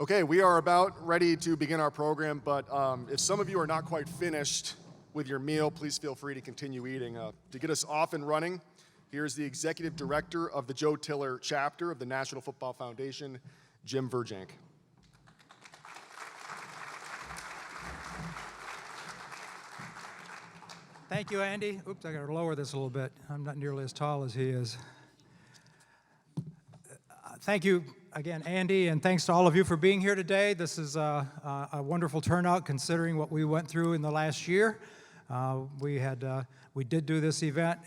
Okay, we are about ready to begin our program, but if some of you are not quite finished with your meal, please feel free to continue eating. To get us off and running, here's the Executive Director of the Joe Tiller chapter of the National Football Foundation, Jim Verjank. Thank you, Andy. Oops, I got to lower this a little bit. I'm not nearly as tall as he is. Thank you again, Andy, and thanks to all of you for being here today. This is a wonderful turnout considering what we went through in the last year. We did do this event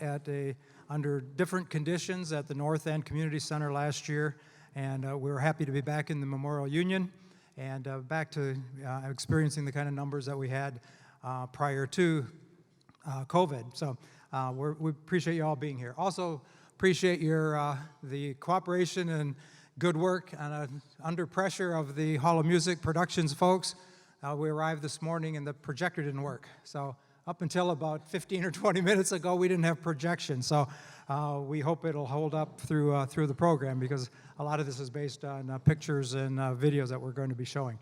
under different conditions at the North End Community Center last year, and we were happy to be back in the Memorial Union and back to experiencing the kind of numbers that we had prior to COVID. So we appreciate you all being here. Also appreciate the cooperation and good work under pressure of the Hall of Music Productions folks. We arrived this morning and the projector didn't work. So up until about 15 or 20 minutes ago, we didn't have projection. So we hope it'll hold up through the program, because a lot of this is based on pictures and videos that we're going to be showing.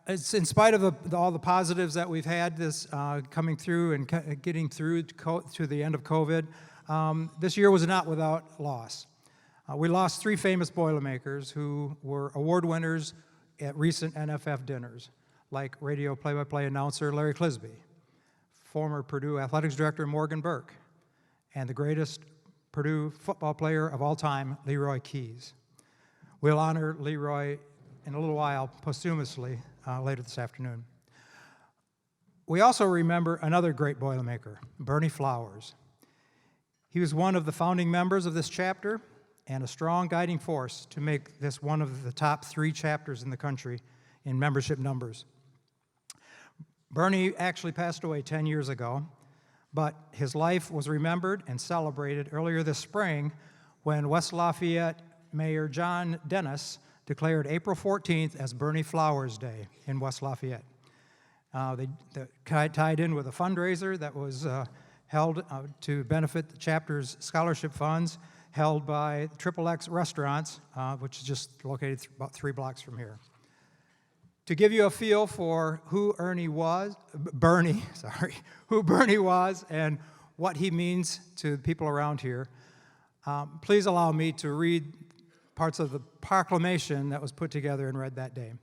It's in spite of all the positives that we've had this coming through and getting through to the end of COVID, this year was not without loss. We lost 3 famous Boilermakers who were award winners at recent NFF dinners, like radio play-by-play announcer Larry Clisby, former Purdue athletics director Morgan Burke, and the greatest Purdue football player of all time, Leroy Keys. We'll honor Leroy in a little while posthumously later this afternoon. We also remember another great Boilermaker, Bernie Flowers. He was one of the founding members of this chapter and a strong guiding force to make this one of the top 3 chapters in the country in membership numbers. Bernie actually passed away 10 years ago, but his life was remembered and celebrated earlier this spring when West Lafayette Mayor John Dennis declared April 14th as Bernie Flowers Day in West Lafayette. They tied in with a fundraiser that was held to benefit the chapter's scholarship funds, held by XXX Restaurants, which is just located about 3 blocks from here. To give you a feel for who Bernie was and what he means to the people around here, please allow me to read parts of the proclamation that was put together and read that day.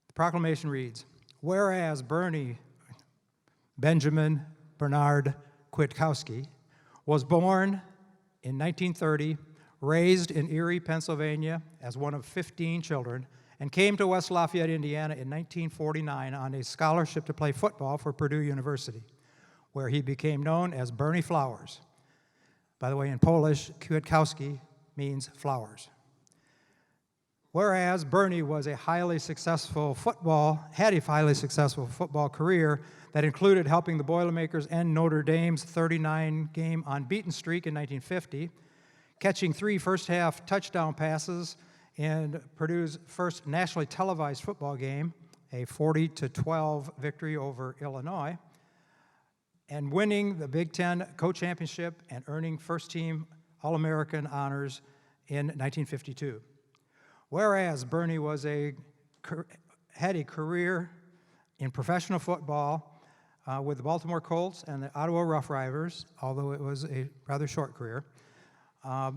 The proclamation reads, "Whereas Bernie Benjamin Bernard Kwiatkowski was born in 1930, raised in Erie, Pennsylvania as one of 15 children, and came to West Lafayette, Indiana in 1949 on a scholarship to play football for Purdue University, where he became known as Bernie Flowers." By the way, in Polish, Kwiatkowski means flowers. Whereas Bernie was a highly successful football career that included helping the Boilermakers end Notre Dame's 39-game unbeaten streak in 1950, catching 3 first-half touchdown passes in Purdue's first nationally televised football game, a 40-12 victory over Illinois, and winning the Big Ten co-championship and earning first-team All-American honors in 1952. Whereas Bernie had a career in professional football with the Baltimore Colts and the Ottawa Rough Riders, although it was a rather short career,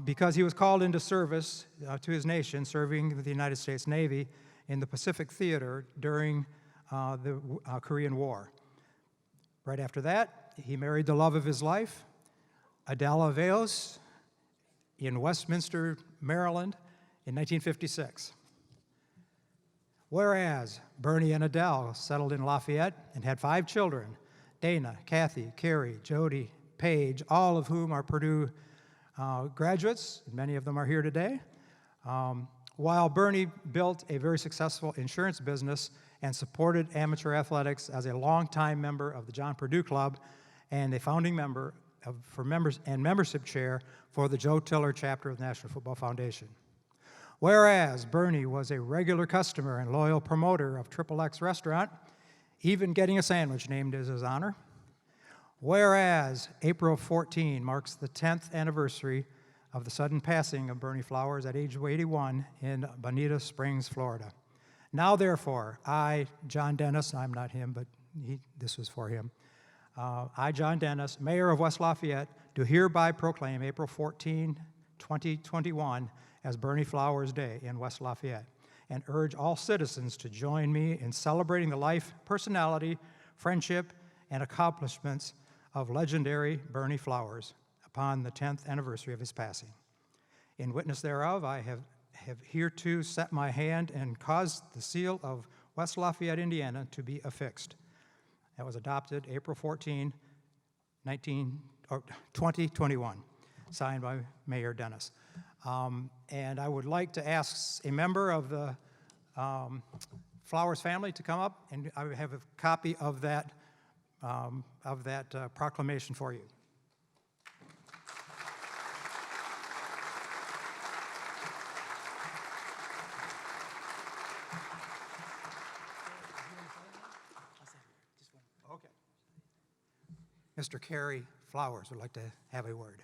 because he was called into service to his nation, serving the United States Navy in the Pacific Theater during the Korean War. Right after that, he married the love of his life, Adela Veos, in Westminster, Maryland, in 1956. Whereas Bernie and Adele settled in Lafayette and had 5 children, Dana, Kathy, Carrie, Jody, Paige, all of whom are Purdue graduates. Many of them are here today. While Bernie built a very successful insurance business and supported amateur athletics as a longtime member of the John Purdue Club and a founding member membership chair for the Joe Tiller chapter of the National Football Foundation. Whereas Bernie was a regular customer and loyal promoter of XXX Restaurant, even getting a sandwich named in his honor. Whereas April 14 marks the 10th anniversary of the sudden passing of Bernie Flowers at age 81 in Bonita Springs, Florida. Now, therefore, I, John Dennis, I'm not him, but this was for him. I, John Dennis, Mayor of West Lafayette, do hereby proclaim April 14, 2021 as Bernie Flowers Day in West Lafayette, and urge all citizens to join me in celebrating the life, personality, friendship, and accomplishments of legendary Bernie Flowers upon the 10th anniversary of his passing. In witness thereof, I have hereto set my hand and caused the seal of West Lafayette, Indiana to be affixed. That was adopted April 14, 2021, signed by Mayor Dennis. And I would like to ask a member of the Flowers family to come up, and I have a copy of that proclamation for you. Okay. Mr. Kerry Flowers would like to have a word.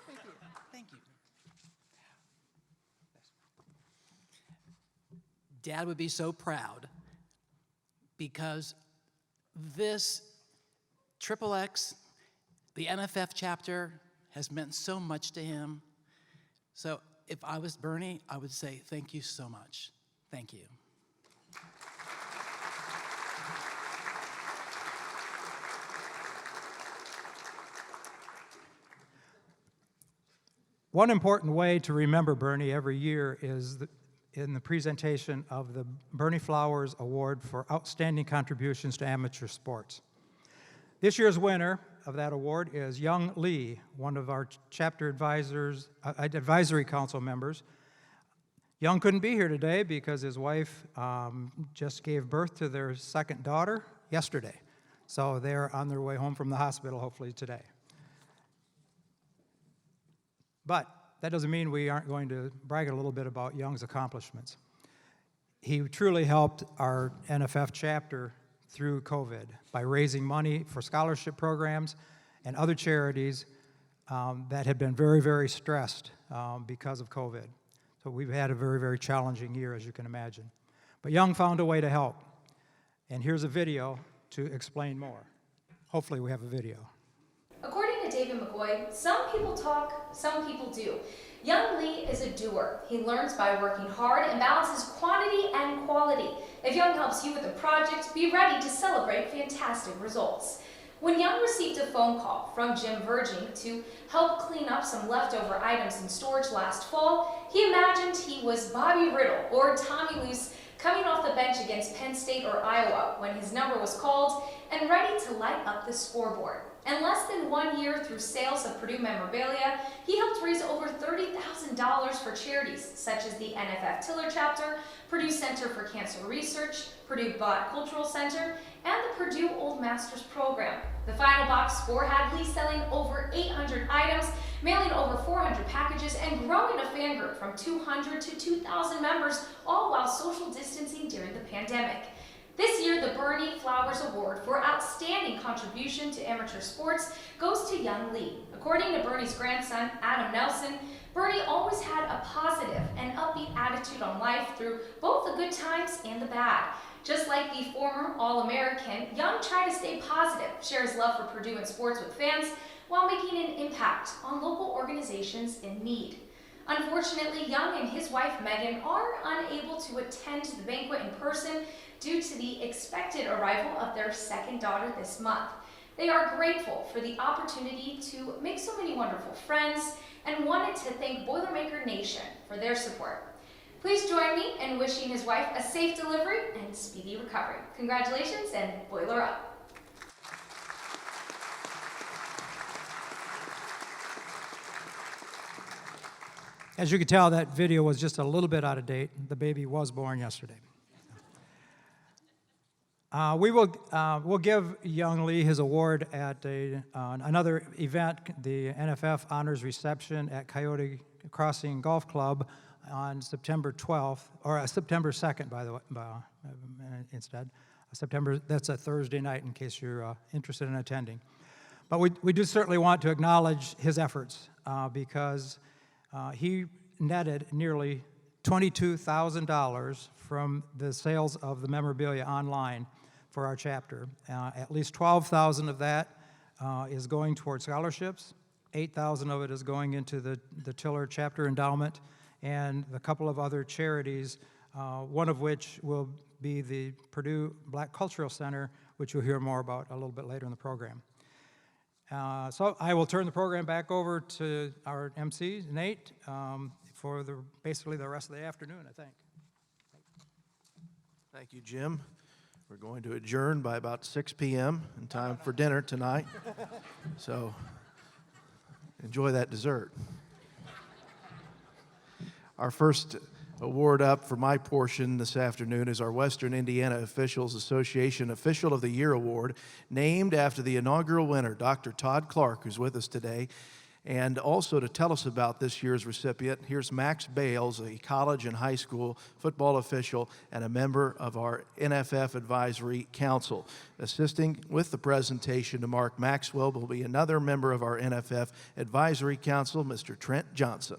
Thank you. Thank you. Dad would be so proud because this XXX, the NFF chapter, has meant so much to him. So if I was Bernie, I would say thank you so much. Thank you. One important way to remember Bernie every year is in the presentation of the Bernie Flowers Award for Outstanding Contributions to Amateur Sports. This year's winner of that award is Young Lee, one of our chapter advisory council members. Young couldn't be here today because his wife just gave birth to their second daughter yesterday. So they're on their way home from the hospital, hopefully today. But that doesn't mean we aren't going to brag a little bit about Young's accomplishments. He truly helped our NFF chapter through COVID by raising money for scholarship programs and other charities that had been very, very stressed because of COVID. So we've had a very, very challenging year, as you can imagine. But Young found a way to help. And here's a video to explain more. Hopefully we have a video. According to David McGoy, some people talk, some people do. Young Lee is a doer. He learns by working hard and balances quantity and quality. If Young helps you with a project, be ready to celebrate fantastic results. When Young received a phone call from Jim Virgin to help clean up some leftover items in storage last fall, he imagined he was Bobby Riddle or Tommy Luce coming off the bench against Penn State or Iowa when his number was called and ready to light up the scoreboard. In less than 1 year, through sales of Purdue memorabilia, he helped raise over $30,000 for charities such as the NFF Tiller Chapter, Purdue Center for Cancer Research, Purdue Bott Cultural Center, and the Purdue Old Masters Program. The final box score had Lee selling over 800 items, mailing over 400 packages, and growing a fan group from 200 to 2,000 members, all while social distancing during the pandemic. This year, the Bernie Flowers Award for Outstanding Contribution to Amateur Sports goes to Young Lee. According to Bernie's grandson, Adam Nelson, Bernie always had a positive and upbeat attitude on life through both the good times and the bad. Just like the former All-American, Young tried to stay positive, share his love for Purdue and sports with fans, while making an impact on local organizations in need. Unfortunately, Young and his wife Megan are unable to attend the banquet in person due to the expected arrival of their second daughter this month. They are grateful for the opportunity to make so many wonderful friends and wanted to thank Boilermaker Nation for their support. Please join me in wishing his wife a safe delivery and speedy recovery. Congratulations and Boiler up. As you can tell, that video was just a little bit out of date. The baby was born yesterday. We'll give Young Lee his award at another event, the NFF Honors Reception at Coyote Crossing Golf Club on September 12th, or September 2nd, by the way, instead. That's a Thursday night in case you're interested in attending. But we do certainly want to acknowledge his efforts because He netted nearly $22,000 from the sales of the memorabilia online for our chapter. At least $12,000 of that is going toward scholarships. $8,000 of it is going into the Tiller chapter endowment, and a couple of other charities, one of which will be the Purdue Black Cultural Center, which you'll hear more about a little bit later in the program. So I will turn the program back over to our MC, Nate, for basically the rest of the afternoon, I think. Thank you, Jim. We're going to adjourn by about 6 p.m. in time for dinner tonight. So enjoy that dessert. Our first award up for my portion this afternoon is our Western Indiana Officials Association Official of the Year Award, named after the inaugural winner, Dr. Todd Clark, who's with us today. And also to tell us about this year's recipient, here's Max Bales, a college and high school football official and a member of our NFF Advisory Council. Assisting with the presentation to Mark Maxwell will be another member of our NFF Advisory Council, Mr. Trent Johnson.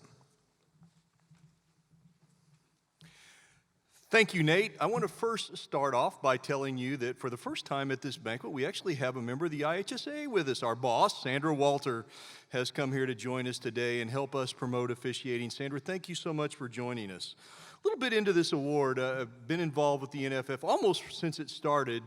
Thank you, Nate. I want to first start off by telling you that for the first time at this banquet, we actually have a member of the IHSA with us. Our boss, Sandra Walter, has come here to join us today and help us promote officiating. Sandra, thank you so much for joining us. A little bit into this award, I've been involved with the NFF almost since it started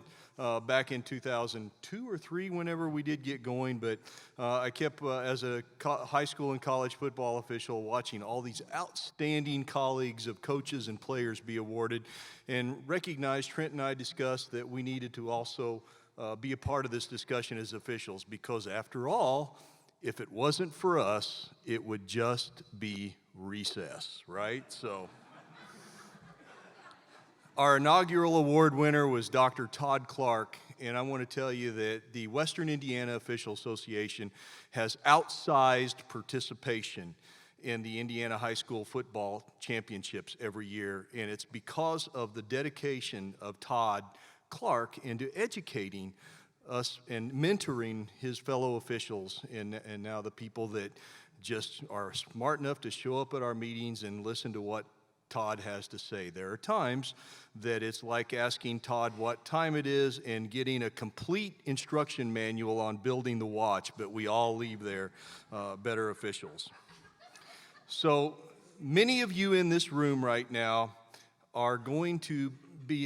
back in 2002 or 3, whenever we did get going, but I kept, as a high school and college football official, watching all these outstanding colleagues of coaches and players be awarded, and recognized, Trent and I discussed, that we needed to also be a part of this discussion as officials, because after all, if it wasn't for us, it would just be recess, right? So our inaugural award winner was Dr. Todd Clark, and I want to tell you that the Western Indiana Official Association has outsized participation in the Indiana High School Football Championships every year, and it's because of the dedication of Todd Clark into educating us and mentoring his fellow officials and now the people that just are smart enough to show up at our meetings and listen to what Todd has to say. There are times that it's like asking Todd what time it is and getting a complete instruction manual on building the watch, but we all leave there better officials. So many of you in this room right now are going to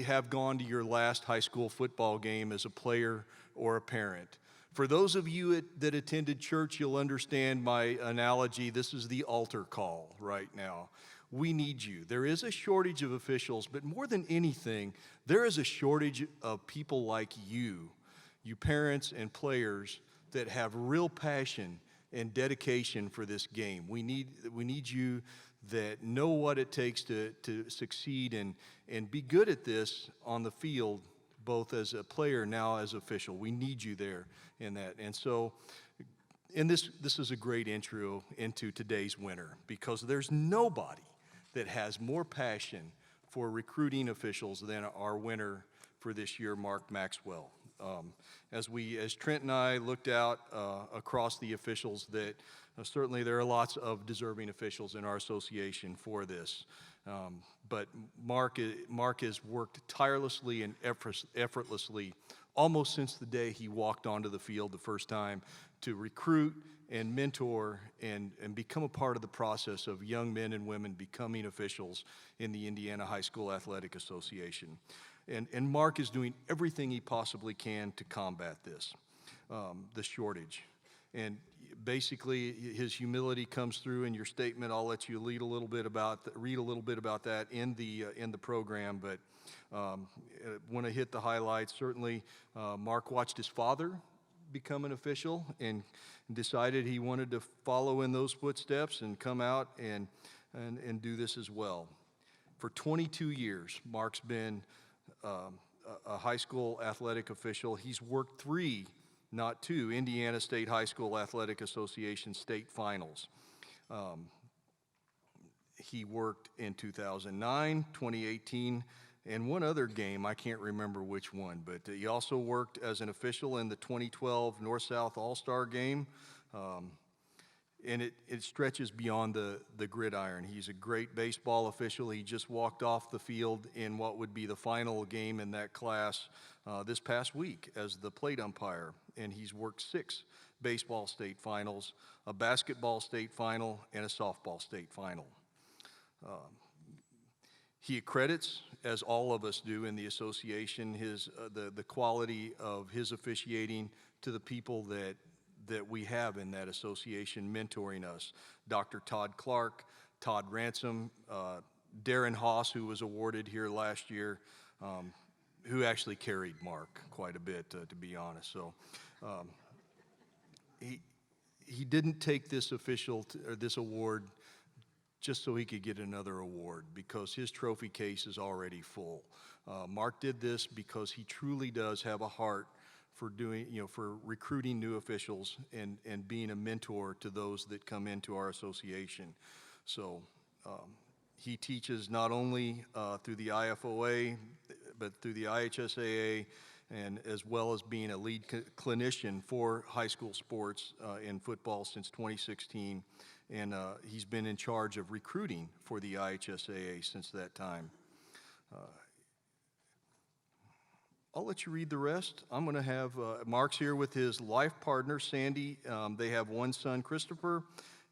have gone to your last high school football game as a player or a parent. For those of you that attended church, you'll understand my analogy. This is the altar call right now. We need you. There is a shortage of officials, but more than anything, there is a shortage of people like you parents and players that have real passion and dedication for this game. We need you that know what it takes to succeed and be good at this on the field, both as a player, now as official. We need you there in that. And so, this is a great intro into today's winner, because there's nobody that has more passion for recruiting officials than our winner for this year, Mark Maxwell. As Trent and I looked out across the officials, that certainly there are lots of deserving officials in our association for this. But Mark has worked tirelessly and effortlessly almost since the day he walked onto the field the first time to recruit and mentor and become a part of the process of young men and women becoming officials in the Indiana High School Athletic Association. And Mark is doing everything he possibly can to combat this, the shortage. And basically, his humility comes through in your statement. I'll let you read a little bit about that in the program. But want to hit the highlights. Certainly, Mark watched his father become an official and decided he wanted to follow in those footsteps and come out and do this as well. For 22 years, Mark's been a high school athletic official. He's worked 3, not 2, Indiana State High School Athletic Association state finals. He worked in 2009, 2018, and one other game, I can't remember which one, but he also worked as an official in the 2012 North-South All-Star game. and it stretches beyond the gridiron. He's a great baseball official. He just walked off the field in what would be the final game in that class this past week as the plate umpire, and he's worked 6 baseball state finals, a basketball state final, and a softball state final. He accredits, as all of us do in the association, the quality of his officiating to the people that we have in that association mentoring us. Dr. Todd Clark, Todd Ransom, Darren Haas, who was awarded here last year, who actually carried Mark quite a bit, to be honest. So he didn't take this or this award just so he could get another award, because his trophy case is already full. Mark did this because he truly does have a heart for for recruiting new officials and being a mentor to those that come into our association. So he teaches not only through the IFOA, but through the IHSAA, and as well as being a lead clinician for high school sports in football since 2016. And he's been in charge of recruiting for the IHSAA since that time. I'll let you read the rest. I'm going to have Mark's here with his life partner, Sandy. They have one son, Christopher,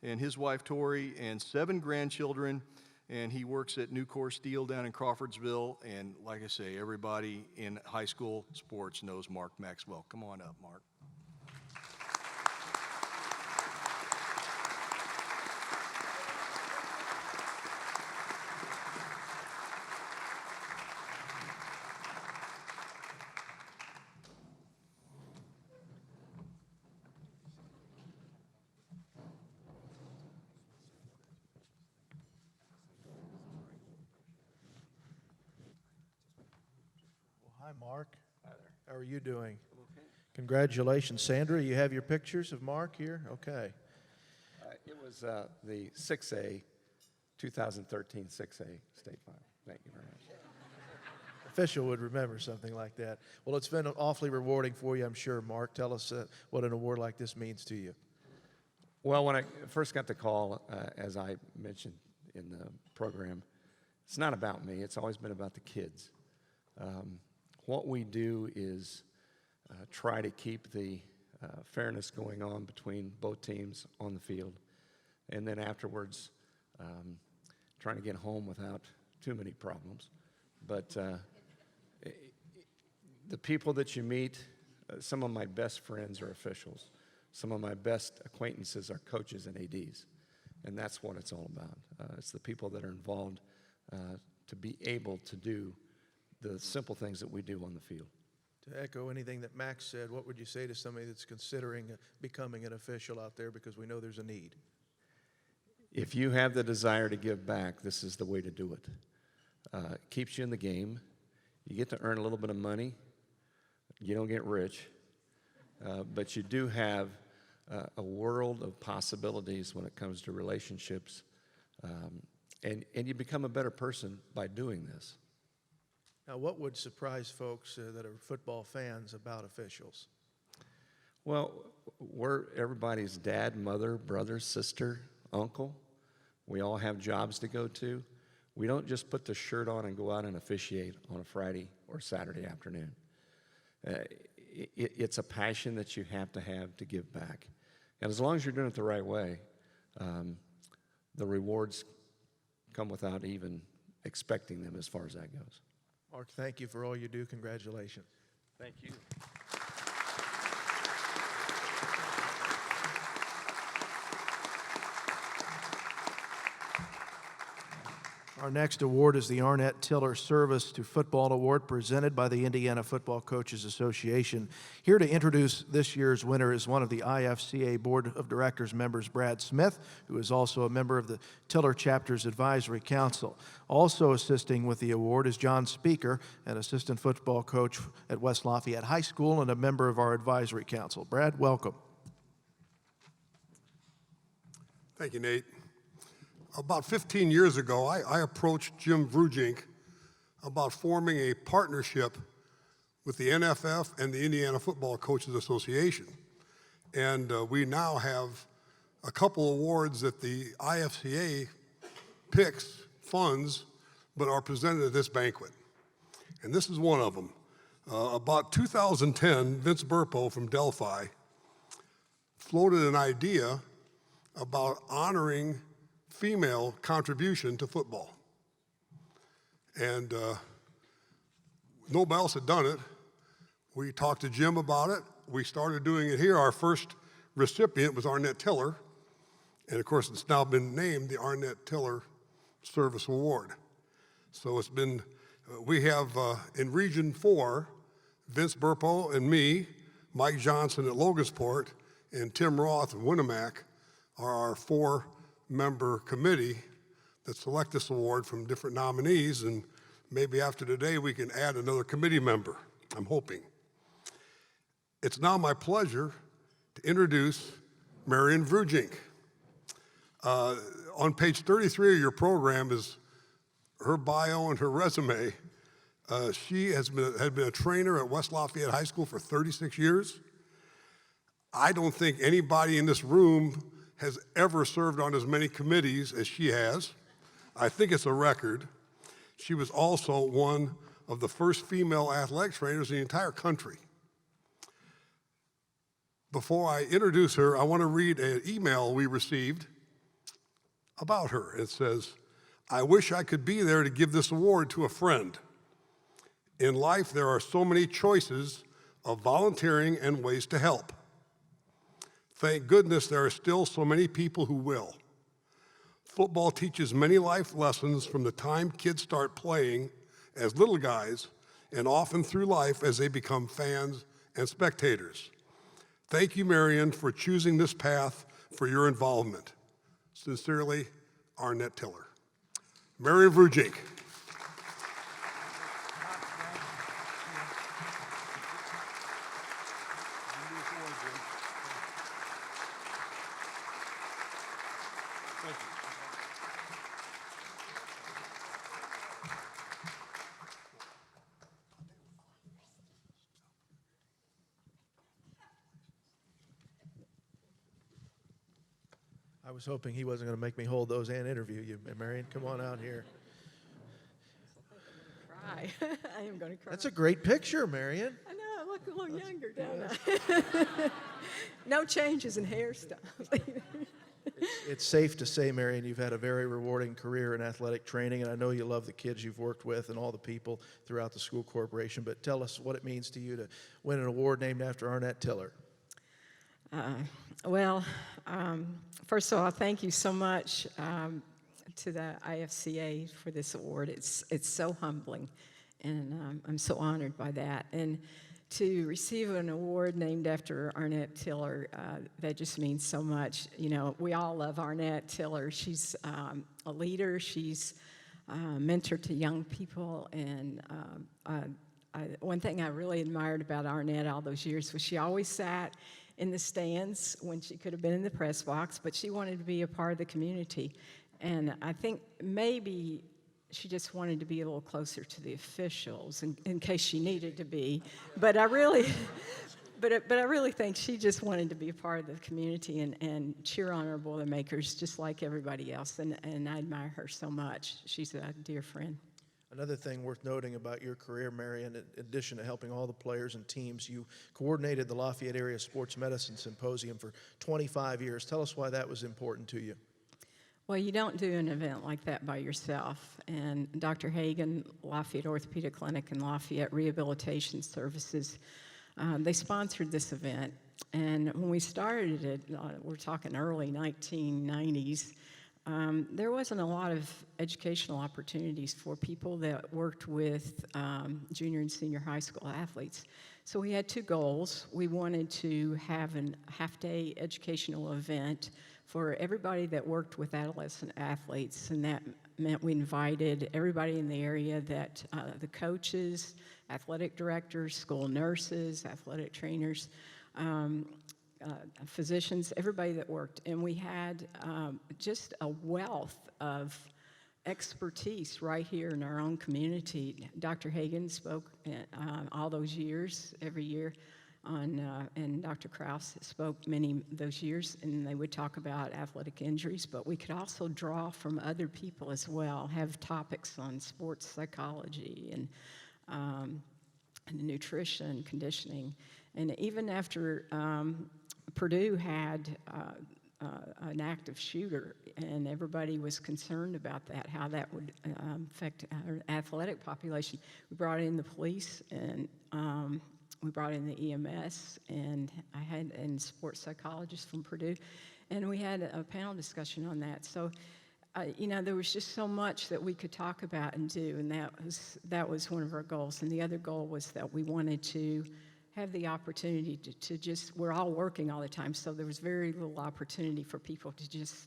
and his wife, Tori, and 7 grandchildren. And he works at Nucor Steel down in Crawfordsville. And like I say, everybody in high school sports knows Mark Maxwell. Come on up, Mark. Hi, Mark. Hi there. How are you doing? Okay. Congratulations. Sandra, you have your pictures of Mark here? Okay. It was the 6A, 2013 6A state final. Thank you very much. Official would remember something like that. Well, it's been awfully rewarding for you, I'm sure. Mark, tell us what an award like this means to you. Well, when I first got the call, as I mentioned in the program, it's not about me. It's always been about the kids. What we do is try to keep the fairness going on between both teams on the field, and then afterwards trying to get home without too many problems. But the people that you meet, some of my best friends are officials. Some of my best acquaintances are coaches and ADs, and that's what it's all about. It's the people that are involved to be able to do the simple things that we do on the field. To echo anything that Max said, what would you say to somebody that's considering becoming an official out there, because we know there's a need? If you have the desire to give back, this is the way to do it. It keeps you in the game. You get to earn a little bit of money. You don't get rich. But you do have a world of possibilities when it comes to relationships. And you become a better person by doing this. Now, what would surprise folks that are football fans about officials? Well, we're everybody's dad, mother, brother, sister, uncle. We all have jobs to go to. We don't just put the shirt on and go out and officiate on a Friday or Saturday afternoon. It's a passion that you have to give back. And as long as you're doing it the right way, the rewards come without even expecting them as far as that goes. Mark, thank you for all you do. Congratulations. Thank you. Our next award is the Arnett Tiller Service to Football Award, presented by the Indiana Football Coaches Association. Here to introduce this year's winner is one of the IFCA Board of Directors members, Brad Smith, who is also a member of the Tiller Chapter's Advisory Council. Also assisting with the award is John Speaker, an assistant football coach at West Lafayette High School and a member of our Advisory Council. Brad, welcome. Thank you, Nate. About 15 years ago, I approached Jim Vrujink about forming a partnership with the NFF and the Indiana Football Coaches Association. And we now have a couple awards that the IFCA picks, funds, but are presented at this banquet. And this is one of them. About 2010, Vince Burpo from Delphi floated an idea about honoring female contribution to football. And nobody else had done it. We talked to Jim about it. We started doing it here. Our first recipient was Arnett Tiller. And of course, it's now been named the Arnett Tiller Service Award. So it's been, we have in Region 4, Vince Burpo and me, Mike Johnson at Logansport, and Tim Roth in Winnemac are our 4-member committee that select this award from different nominees, and maybe after today we can add another committee member, I'm hoping. It's now my pleasure to introduce Marion Vrujink. On page 33 of your program is her bio and her resume. She had been a trainer at West Lafayette High School for 36 years. I don't think anybody in this room has ever served on as many committees as she has. I think it's a record. She was also one of the first female athletic trainers in the entire country. Before I introduce her, I want to read an email we received about her. It says, "I wish I could be there to give this award to a friend. In life, there are so many choices of volunteering and ways to help. Thank goodness there are still so many people who will. Football teaches many life lessons from the time kids start playing as little guys and often through life as they become fans and spectators. Thank you, Marion, for choosing this path for your involvement. Sincerely, Arnett Tiller." Marion Vrujink. I was hoping he wasn't going to make me hold those and interview you. Marion, come on out here. Cry. I am going to cry. That's a great picture, Marion. I know. I look a little younger, don't I? No changes in hairstyle. It's safe to say, Marion, you've had a very rewarding career in athletic training, and I know you love the kids you've worked with and all the people throughout the school corporation, but tell us what it means to you to win an award named after Arnett Tiller. First of all, thank you so much to the IFCA for this award. It's so humbling, and I'm so honored by that. And to receive an award named after Arnett Tiller, that just means so much. You know, we all love Arnett Tiller. She's a leader. She's a mentor to young people, and one thing I really admired about Arnett all those years was she always sat in the stands when she could have been in the press box, but she wanted to be a part of the community. And I think maybe she just wanted to be a little closer to the officials in case she needed to be. But I really, but I really think she just wanted to be a part of the community and cheer on our Boilermakers just like everybody else. And I admire her so much. She's a dear friend. Another thing worth noting about your career, Marion, in addition to helping all the players and teams, you coordinated the Lafayette Area Sports Medicine Symposium for 25 years. Tell us why that was important to you. Well, you don't do an event like that by yourself. And Dr. Hagan, Lafayette Orthopedic Clinic, and Lafayette Rehabilitation Services, they sponsored this event. And when we started it, we're talking early 1990s, there wasn't a lot of educational opportunities for people that worked with junior and senior high school athletes. So we had two goals. We wanted to have a half-day educational event for everybody that worked with adolescent athletes, and that meant we invited everybody in the area, that the coaches, athletic directors, school nurses, athletic trainers, physicians, everybody that worked. And we had just a wealth of expertise right here in our own community. Dr. Hagan spoke all those years, every year. and Dr. Krause spoke many of those years, and they would talk about athletic injuries, but we could also draw from other people as well, have topics on sports psychology and nutrition, conditioning. And even after Purdue had an active shooter, and everybody was concerned about that, how that would affect our athletic population, we brought in the police, and we brought in the EMS, and I had sports psychologists from Purdue, and we had a panel discussion on that. So, there was just so much that we could talk about and do, and that was one of our goals. And the other goal was that we wanted to have the opportunity to just, we're all working all the time, so there was very little opportunity for people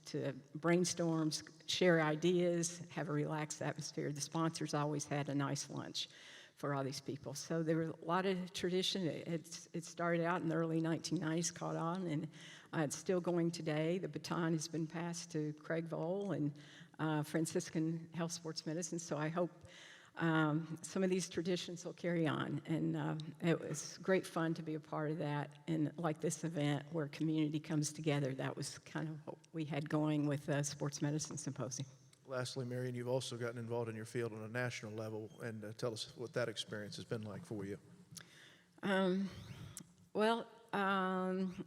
to brainstorm, share ideas, have a relaxed atmosphere. The sponsors always had a nice lunch for all these people. So there was a lot of tradition. It started out in the early 1990s, caught on, and it's still going today. The baton has been passed to Craig Vole and Franciscan Health Sports Medicine, so I hope some of these traditions will carry on. And it was great fun to be a part of that, and like this event where community comes together. That was kind of what we had going with the Sports Medicine Symposium. Lastly, Marion, you've also gotten involved in your field on a national level, and tell us what that experience has been like for you.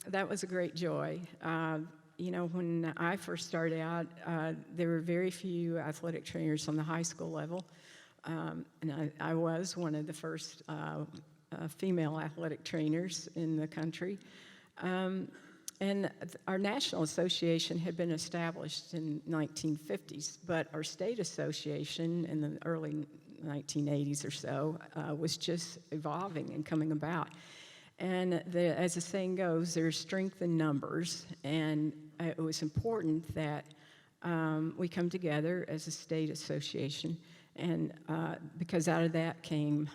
That was a great joy. When I first started out, there were very few athletic trainers on the high school level, and I was one of the first female athletic trainers in the country. And our national association had been established in 1950s, but our state association in the early 1980s or so was just evolving and coming about. And as the saying goes, there's strength in numbers, and it was important that we come together as a state association, and because out of that came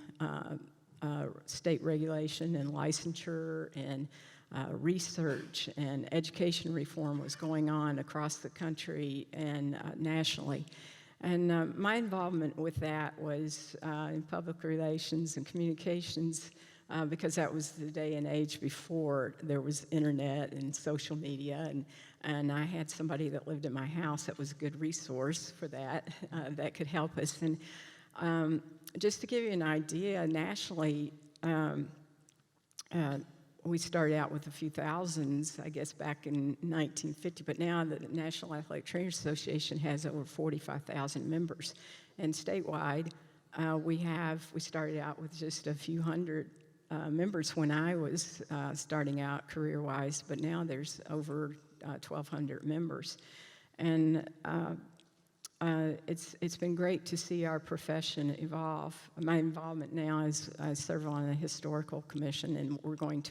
state regulation and licensure and research and education reform was going on across the country and nationally. And my involvement with that was in public relations and communications, because that was the day and age before there was internet and social media, and I had somebody that lived in my house that was a good resource for that, that could help us. And just to give you an idea, nationally, we started out with a few thousands, I guess, back in 1950, but now the National Athletic Trainers Association has over 45,000 members. And statewide, we started out with just a few hundred members when I was starting out career-wise, but now there's over 1,200 members. And it's been great to see our profession evolve. My involvement now is I serve on a historical commission, and we're working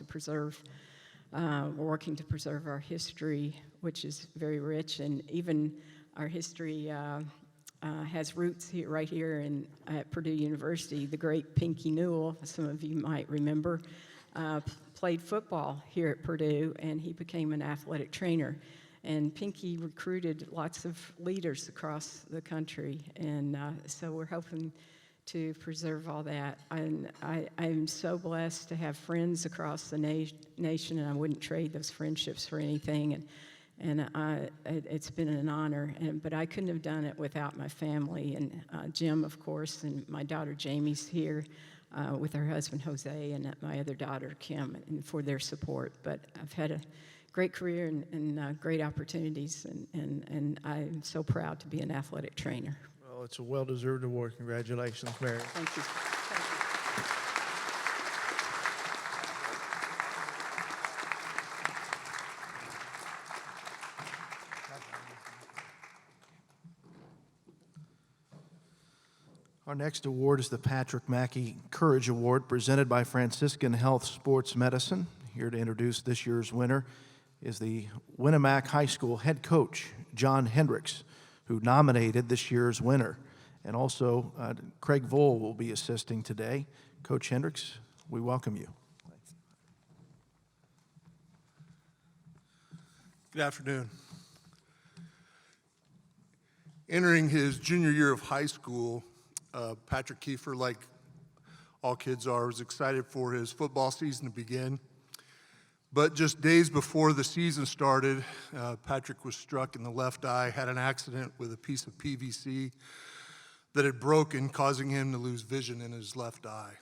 to preserve our history, which is very rich, and even our history has roots right here at Purdue University. The great Pinky Newell, some of you might remember, played football here at Purdue, and he became an athletic trainer. And Pinky recruited lots of leaders across the country, and so we're hoping to preserve all that. And I'm so blessed to have friends across the nation, and I wouldn't trade those friendships for anything. And it's been an honor, but I couldn't have done it without my family, and Jim, of course, and my daughter Jamie's here with her husband Jose, and my other daughter Kim, and for their support. But I've had a great career and great opportunities, and I'm so proud to be an athletic trainer. Well, it's a well-deserved award. Congratulations, Mary. Thank you. Our next award is the Patrick Mackey Courage Award, presented by Franciscan Health Sports Medicine. Here to introduce this year's winner is the Winnemac High School head coach, John Hendricks, who nominated this year's winner. And also, Craig Vole will be assisting today. Coach Hendricks, we welcome you. Good afternoon. Entering his junior year of high school, Patrick Kiefer, like all kids are, was excited for his football season to begin. But just days before the season started, Patrick was struck in the left eye, had an accident with a piece of PVC that had broken, causing him to lose vision in his left eye.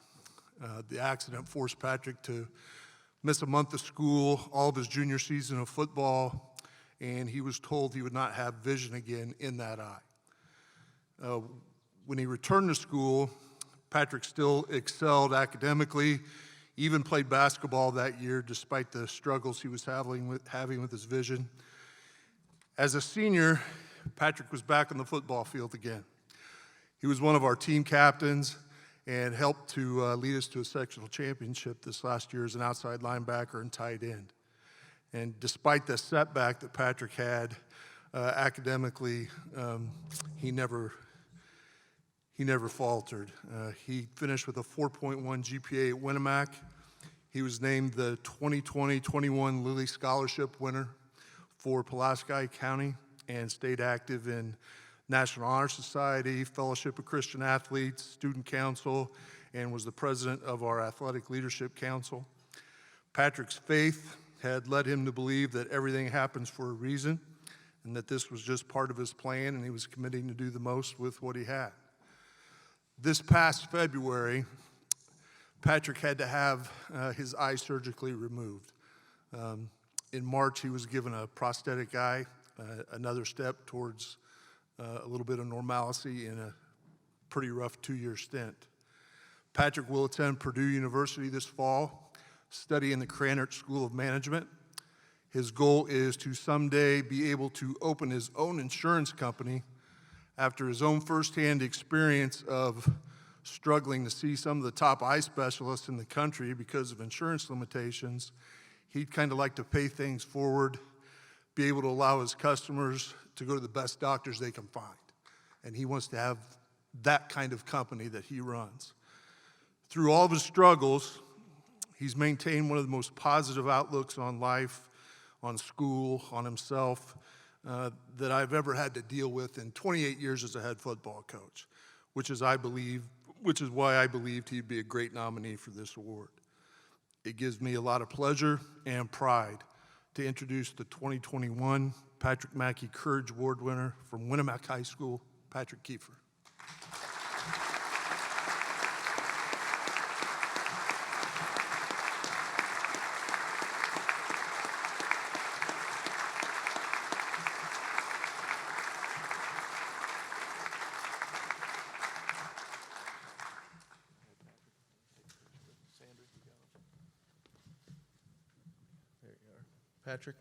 The accident forced Patrick to miss a month of school, all of his junior season of football, and he was told he would not have vision again in that eye. When he returned to school, Patrick still excelled academically, even played basketball that year despite the struggles he was having with his vision. As a senior, Patrick was back on the football field again. He was one of our team captains and helped to lead us to a sectional championship this last year as an outside linebacker and tight end. And despite the setback that Patrick had academically, he never faltered. He finished with a 4.1 GPA at Winnemac. He was named the 2020-21 Lilly Scholarship winner for Pulaski County and stayed active in National Honor Society, Fellowship of Christian Athletes, Student Council, and was the president of our Athletic Leadership Council. Patrick's faith had led him to believe that everything happens for a reason and that this was just part of his plan, and he was committing to do the most with what he had. This past February, Patrick had to have his eye surgically removed. In March, he was given a prosthetic eye, another step towards a little bit of normalcy in a pretty rough 2-year stint. Patrick will attend Purdue University this fall, study in the Krannert School of Management. His goal is to someday be able to open his own insurance company after his own firsthand experience of struggling to see some of the top eye specialists in the country because of insurance limitations. He'd kind of like to pay things forward, be able to allow his customers to go to the best doctors they can find. And he wants to have that kind of company that he runs. Through all of his struggles, he's maintained one of the most positive outlooks on life, on school, on himself, that I've ever had to deal with in 28 years as a head football coach, which is why I believed he'd be a great nominee for this award. It gives me a lot of pleasure and pride to introduce the 2021 Patrick Mackey Courage Award winner from Winnemac High School, Patrick Kiefer. Patrick,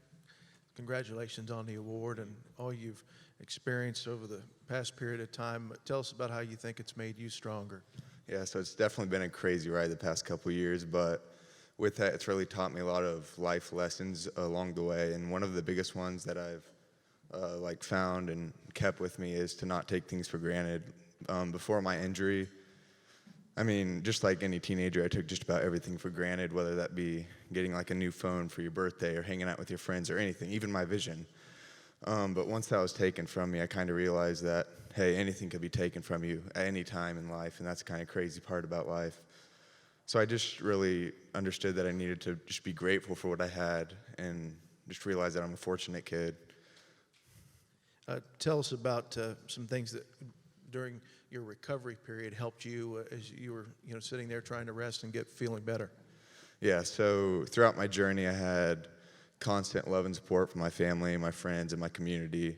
congratulations on the award and all you've experienced over the past period of time. Tell us about how you think it's made you stronger. Yeah, so it's definitely been a crazy ride the past couple of years, but with that, it's really taught me a lot of life lessons along the way. And one of the biggest ones that I've found and kept with me is to not take things for granted. Before my injury, I mean, just like any teenager, I took just about everything for granted, whether that be getting like a new phone for your birthday or hanging out with your friends or anything, even my vision. But once that was taken from me, I kind of realized that, hey, anything could be taken from you at any time in life, and that's the kind of crazy part about life. So I just really understood that I needed to just be grateful for what I had and just realize that I'm a fortunate kid. Tell us about some things that during your recovery period helped you as you were sitting there trying to rest and get feeling better. Yeah, so throughout my journey, I had constant love and support from my family, my friends, and my community.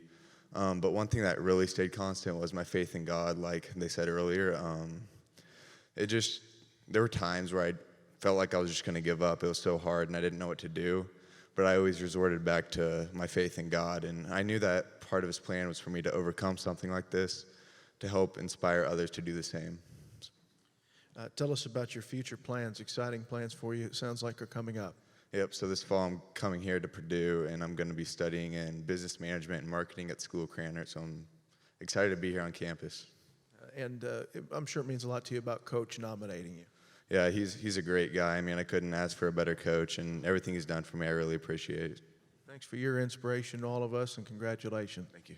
But one thing that really stayed constant was my faith in God, like they said earlier. There were times where I felt like I was just going to give up. It was so hard, and I didn't know what to do. But I always resorted back to my faith in God, and I knew that part of His plan was for me to overcome something like this, to help inspire others to do the same. Tell us about your future plans, exciting plans for you, it sounds like are coming up. Yep, so this fall I'm coming here to Purdue, and I'm going to be studying in business management and marketing at School of Krannert, so I'm excited to be here on campus. And I'm sure it means a lot to you about Coach nominating you. Yeah, he's a great guy. I mean, I couldn't ask for a better coach, and everything he's done for me, I really appreciate it. Thanks for your inspiration to all of us, and congratulations. Thank you.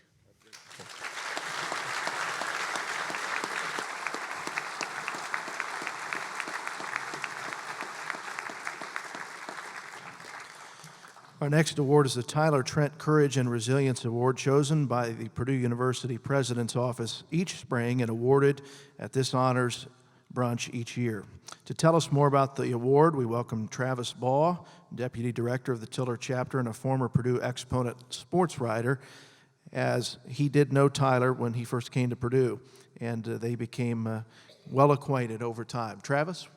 Our next award is the Tyler Trent Courage and Resilience Award, chosen by the Purdue University President's Office each spring and awarded at this honors brunch each year. To tell us more about the award, we welcome Travis Baugh, Deputy Director of the Tiller Chapter and a former Purdue Exponent sports writer, as he did know Tyler when he first came to Purdue, and they became well acquainted over time. Travis?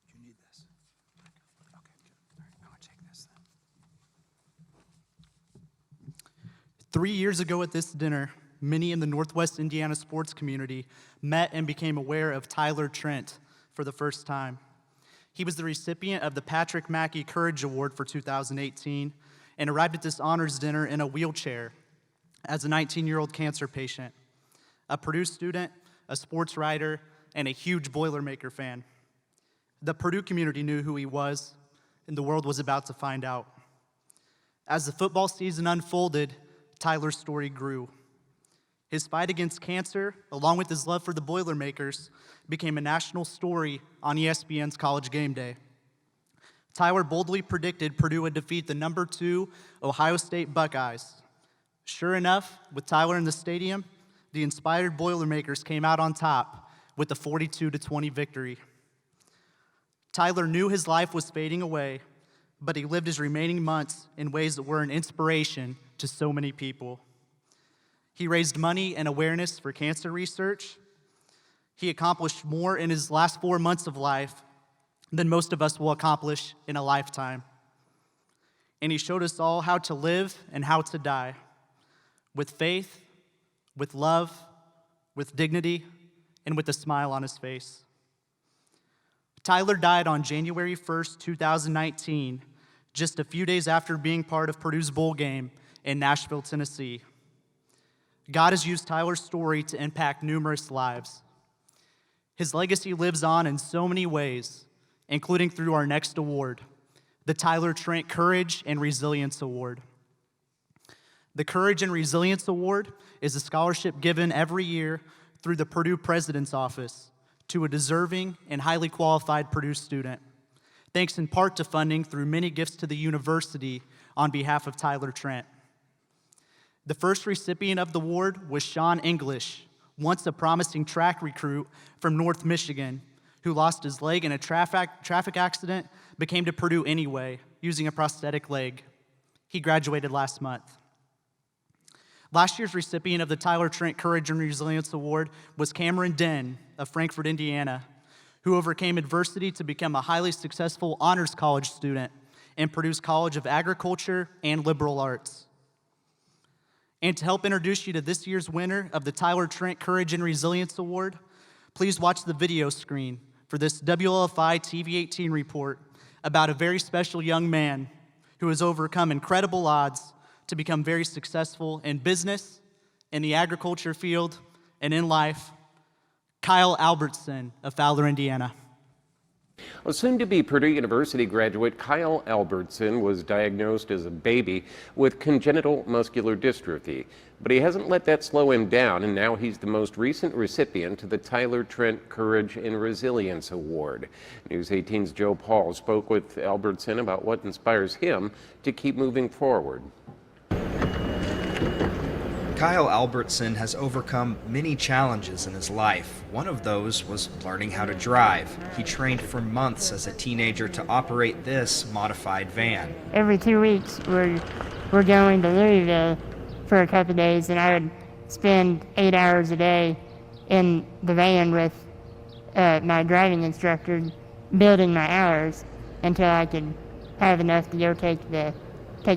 You need this. Okay, good. All right, I'll take this then. 3 years ago at this dinner, many in the Northwest Indiana sports community met and became aware of Tyler Trent for the first time. He was the recipient of the Patrick Mackey Courage Award for 2018 and arrived at this honors dinner in a wheelchair as a 19-year-old cancer patient, a Purdue student, a sports writer, and a huge Boilermaker fan. The Purdue community knew who he was, and the world was about to find out. As the football season unfolded, Tyler's story grew. His fight against cancer, along with his love for the Boilermakers, became a national story on ESPN's College Game Day. Tyler boldly predicted Purdue would defeat the number 2 Ohio State Buckeyes. Sure enough, with Tyler in the stadium, the inspired Boilermakers came out on top with a 42-20 victory. Tyler knew his life was fading away, but he lived his remaining months in ways that were an inspiration to so many people. He raised money and awareness for cancer research. He accomplished more in his last 4 months of life than most of us will accomplish in a lifetime. And he showed us all how to live and how to die, with faith, with love, with dignity, and with a smile on his face. Tyler died on January 1st, 2019, just a few days after being part of Purdue's bowl game in Nashville, Tennessee. God has used Tyler's story to impact numerous lives. His legacy lives on in so many ways, including through our next award, the Tyler Trent Courage and Resilience Award. The Courage and Resilience Award is a scholarship given every year through the Purdue President's Office to a deserving and highly qualified Purdue student, thanks in part to funding through many gifts to the university on behalf of Tyler Trent. The first recipient of the award was Sean English, once a promising track recruit from North Michigan, who lost his leg in a traffic accident, but came to Purdue anyway, using a prosthetic leg. He graduated last month. Last year's recipient of the Tyler Trent Courage and Resilience Award was Cameron Den of Frankfort, Indiana, who overcame adversity to become a highly successful honors college student in Purdue's College of Agriculture and Liberal Arts. And to help introduce you to this year's winner of the Tyler Trent Courage and Resilience Award, please watch the video screen for this WLFI TV18 report about a very special young man who has overcome incredible odds to become very successful in business, in the agriculture field, and in life, Kyle Albertson of Fowler, Indiana. Well, soon-to-be Purdue University graduate Kyle Albertson was diagnosed as a baby with congenital muscular dystrophy, but he hasn't let that slow him down, and now he's the most recent recipient of the Tyler Trent Courage and Resilience Award. News 18's Joe Paul spoke with Albertson about what inspires him to keep moving forward. Kyle Albertson has overcome many challenges in his life. One of those was learning how to drive. He trained for months as a teenager to operate this modified van. Every 2 weeks, we're going to Louisville for a couple of days, and I would spend 8 hours a day in the van with my driving instructor, building my hours until I could have enough to go take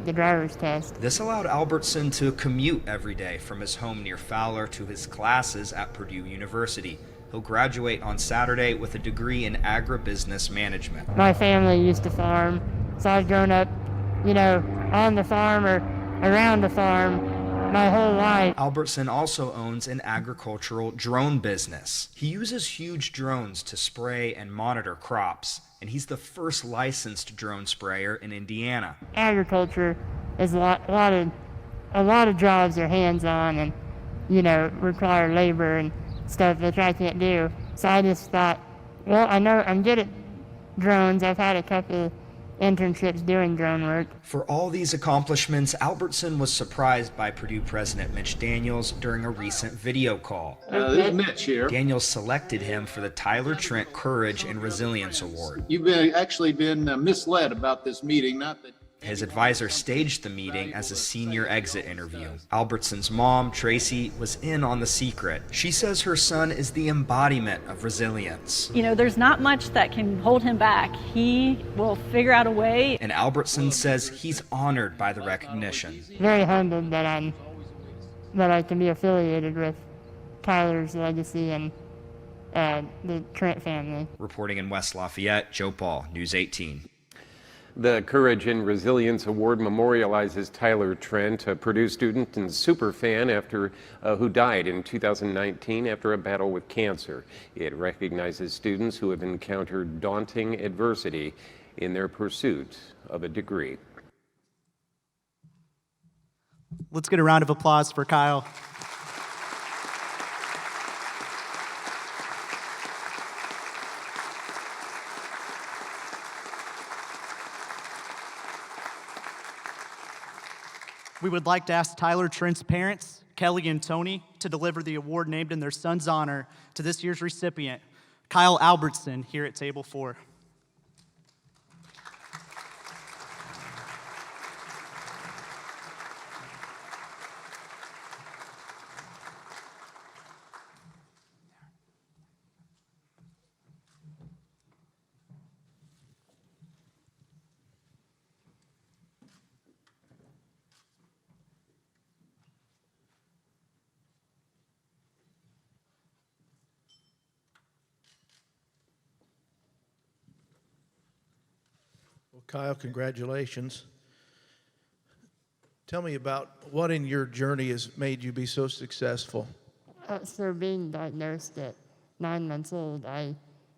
the driver's test. This allowed Albertson to commute every day from his home near Fowler to his classes at Purdue University. He'll graduate on Saturday with a degree in agribusiness management. My family used to farm, so I've grown up, on the farm or around the farm my whole life. Albertson also owns an agricultural drone business. He uses huge drones to spray and monitor crops, and he's the first licensed drone sprayer in Indiana. Agriculture is a lot of jobs are hands-on and, require labor, and stuff which I can't do. So I just thought, well, I know I'm good at drones. I've had a couple internships doing drone work. For all these accomplishments, Albertson was surprised by Purdue President Mitch Daniels during a recent video call. This is Mitch here. Daniels selected him for the Tyler Trent Courage and Resilience Award. You've actually been misled about this meeting, not that. His advisor staged the meeting as a senior exit interview. Albertson's mom, Tracy, was in on the secret. She says her son is the embodiment of resilience. You know, there's not much that can hold him back. He will figure out a way. And Albertson says he's honored by the recognition. Very humbled that I can be affiliated with Tyler's legacy and the Trent family. Reporting in West Lafayette, Joe Paul, News 18. The Courage and Resilience Award memorializes Tyler Trent, a Purdue student and superfan who died in 2019 after a battle with cancer. It recognizes students who have encountered daunting adversity in their pursuit of a degree. Let's get a round of applause for Kyle. We would like to ask Tyler Trent's parents, Kelly and Tony, to deliver the award named in their son's honor to this year's recipient, Kyle Albertson, here at Table 4. Well, Kyle, congratulations. Tell me about what in your journey has made you be so successful. So being diagnosed at 9 months old, I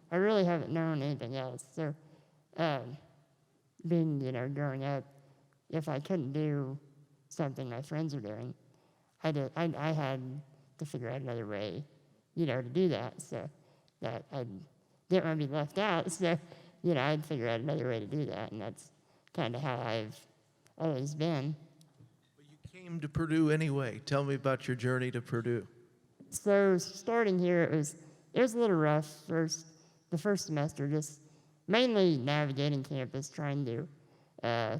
really haven't known anything else. So being, growing up, if I couldn't do something my friends were doing, I had to figure out another way, to do that. So that I didn't want to be left out. So, I'd figure out another way to do that, and that's kind of how I've always been. But you came to Purdue anyway. Tell me about your journey to Purdue. So starting here, it was a little rough. The first semester, just mainly navigating campus, trying to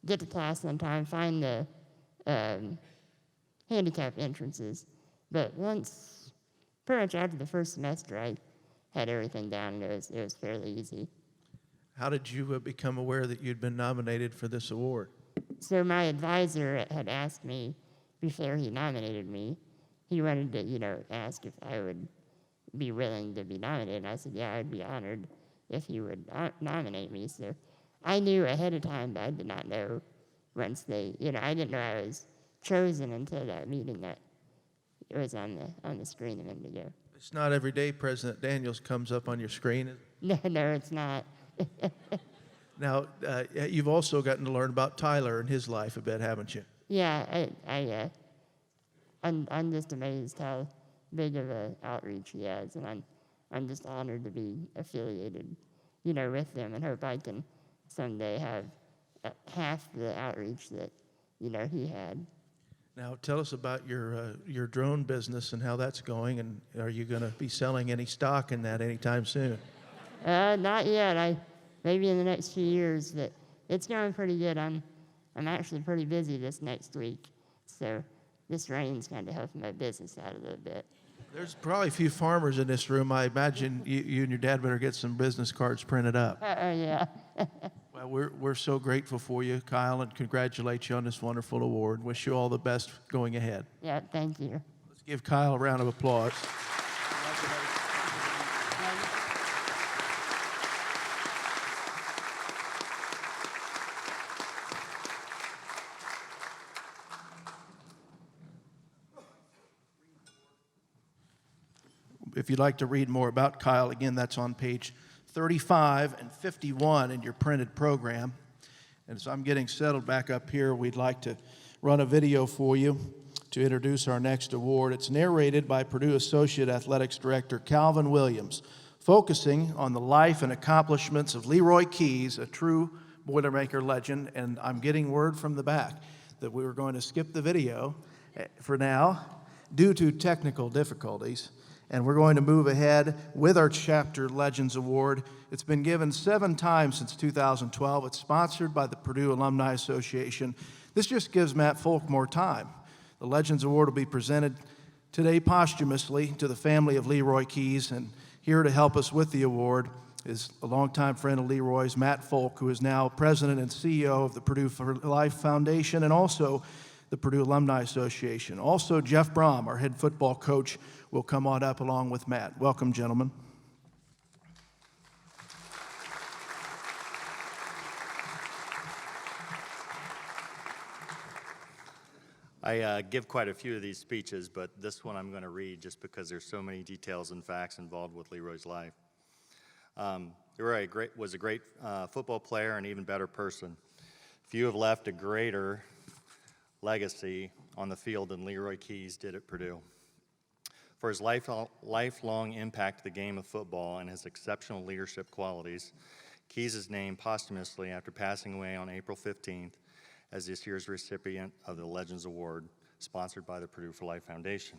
get to class on time, find the handicap entrances. But once, pretty much after the first semester, I had everything down, and it was fairly easy. How did you become aware that you'd been nominated for this award? So my advisor had asked me before he nominated me. He wanted to, ask if I would be willing to be nominated. And I said, yeah, I'd be honored if he would nominate me. So I knew ahead of time, but I did not know once they, I didn't know I was chosen until that meeting that it was on the screen a minute ago. It's not every day President Daniels comes up on your screen. No, it's not. Now, you've also gotten to learn about Tyler and his life a bit, haven't you? Yeah, I'm just amazed how big of an outreach he has, and I'm just honored to be affiliated, with them, and hope I can someday have half the outreach that, he had. Now, tell us about your drone business and how that's going, and are you going to be selling any stock in that anytime soon? Not yet. Maybe in the next few years, but it's going pretty good. I'm actually pretty busy this next week, so this rain's kind of helping my business out a little bit. There's probably a few farmers in this room. I imagine you and your dad better get some business cards printed up. Yeah. Well, we're so grateful for you, Kyle, and congratulate you on this wonderful award. Wish you all the best going ahead. Yeah, thank you. Let's give Kyle a round of applause. If you'd like to read more about Kyle, again, that's on page 35 and 51 in your printed program. And as I'm getting settled back up here, we'd like to run a video for you. to introduce our next award. It's narrated by Purdue Associate Athletics Director Calvin Williams, focusing on the life and accomplishments of Leroy Keys, a true Boilermaker legend. And I'm getting word from the back that we were going to skip the video for now due to technical difficulties. And we're going to move ahead with our Chapter Legends Award. It's been given 7 times since 2012. It's sponsored by the Purdue Alumni Association. This just gives Matt Folk more time. The Legends Award will be presented today posthumously to the family of Leroy Keys, and here to help us with the award is a longtime friend of Leroy's, Matt Folk, who is now president and CEO of the Purdue for Life Foundation and also the Purdue Alumni Association. Also, Jeff Brom, our head football coach, will come on up along with Matt. Welcome, gentlemen. I give quite a few of these speeches, but this one I'm going to read just because there's so many details and facts involved with Leroy's life. Leroy was a great football player and even better person. Few have left a greater legacy on the field than Leroy Keys did at Purdue. For his lifelong impact to the game of football and his exceptional leadership qualities, Keys is named posthumously after passing away on April 15th as this year's recipient of the Legends Award, sponsored by the Purdue for Life Foundation.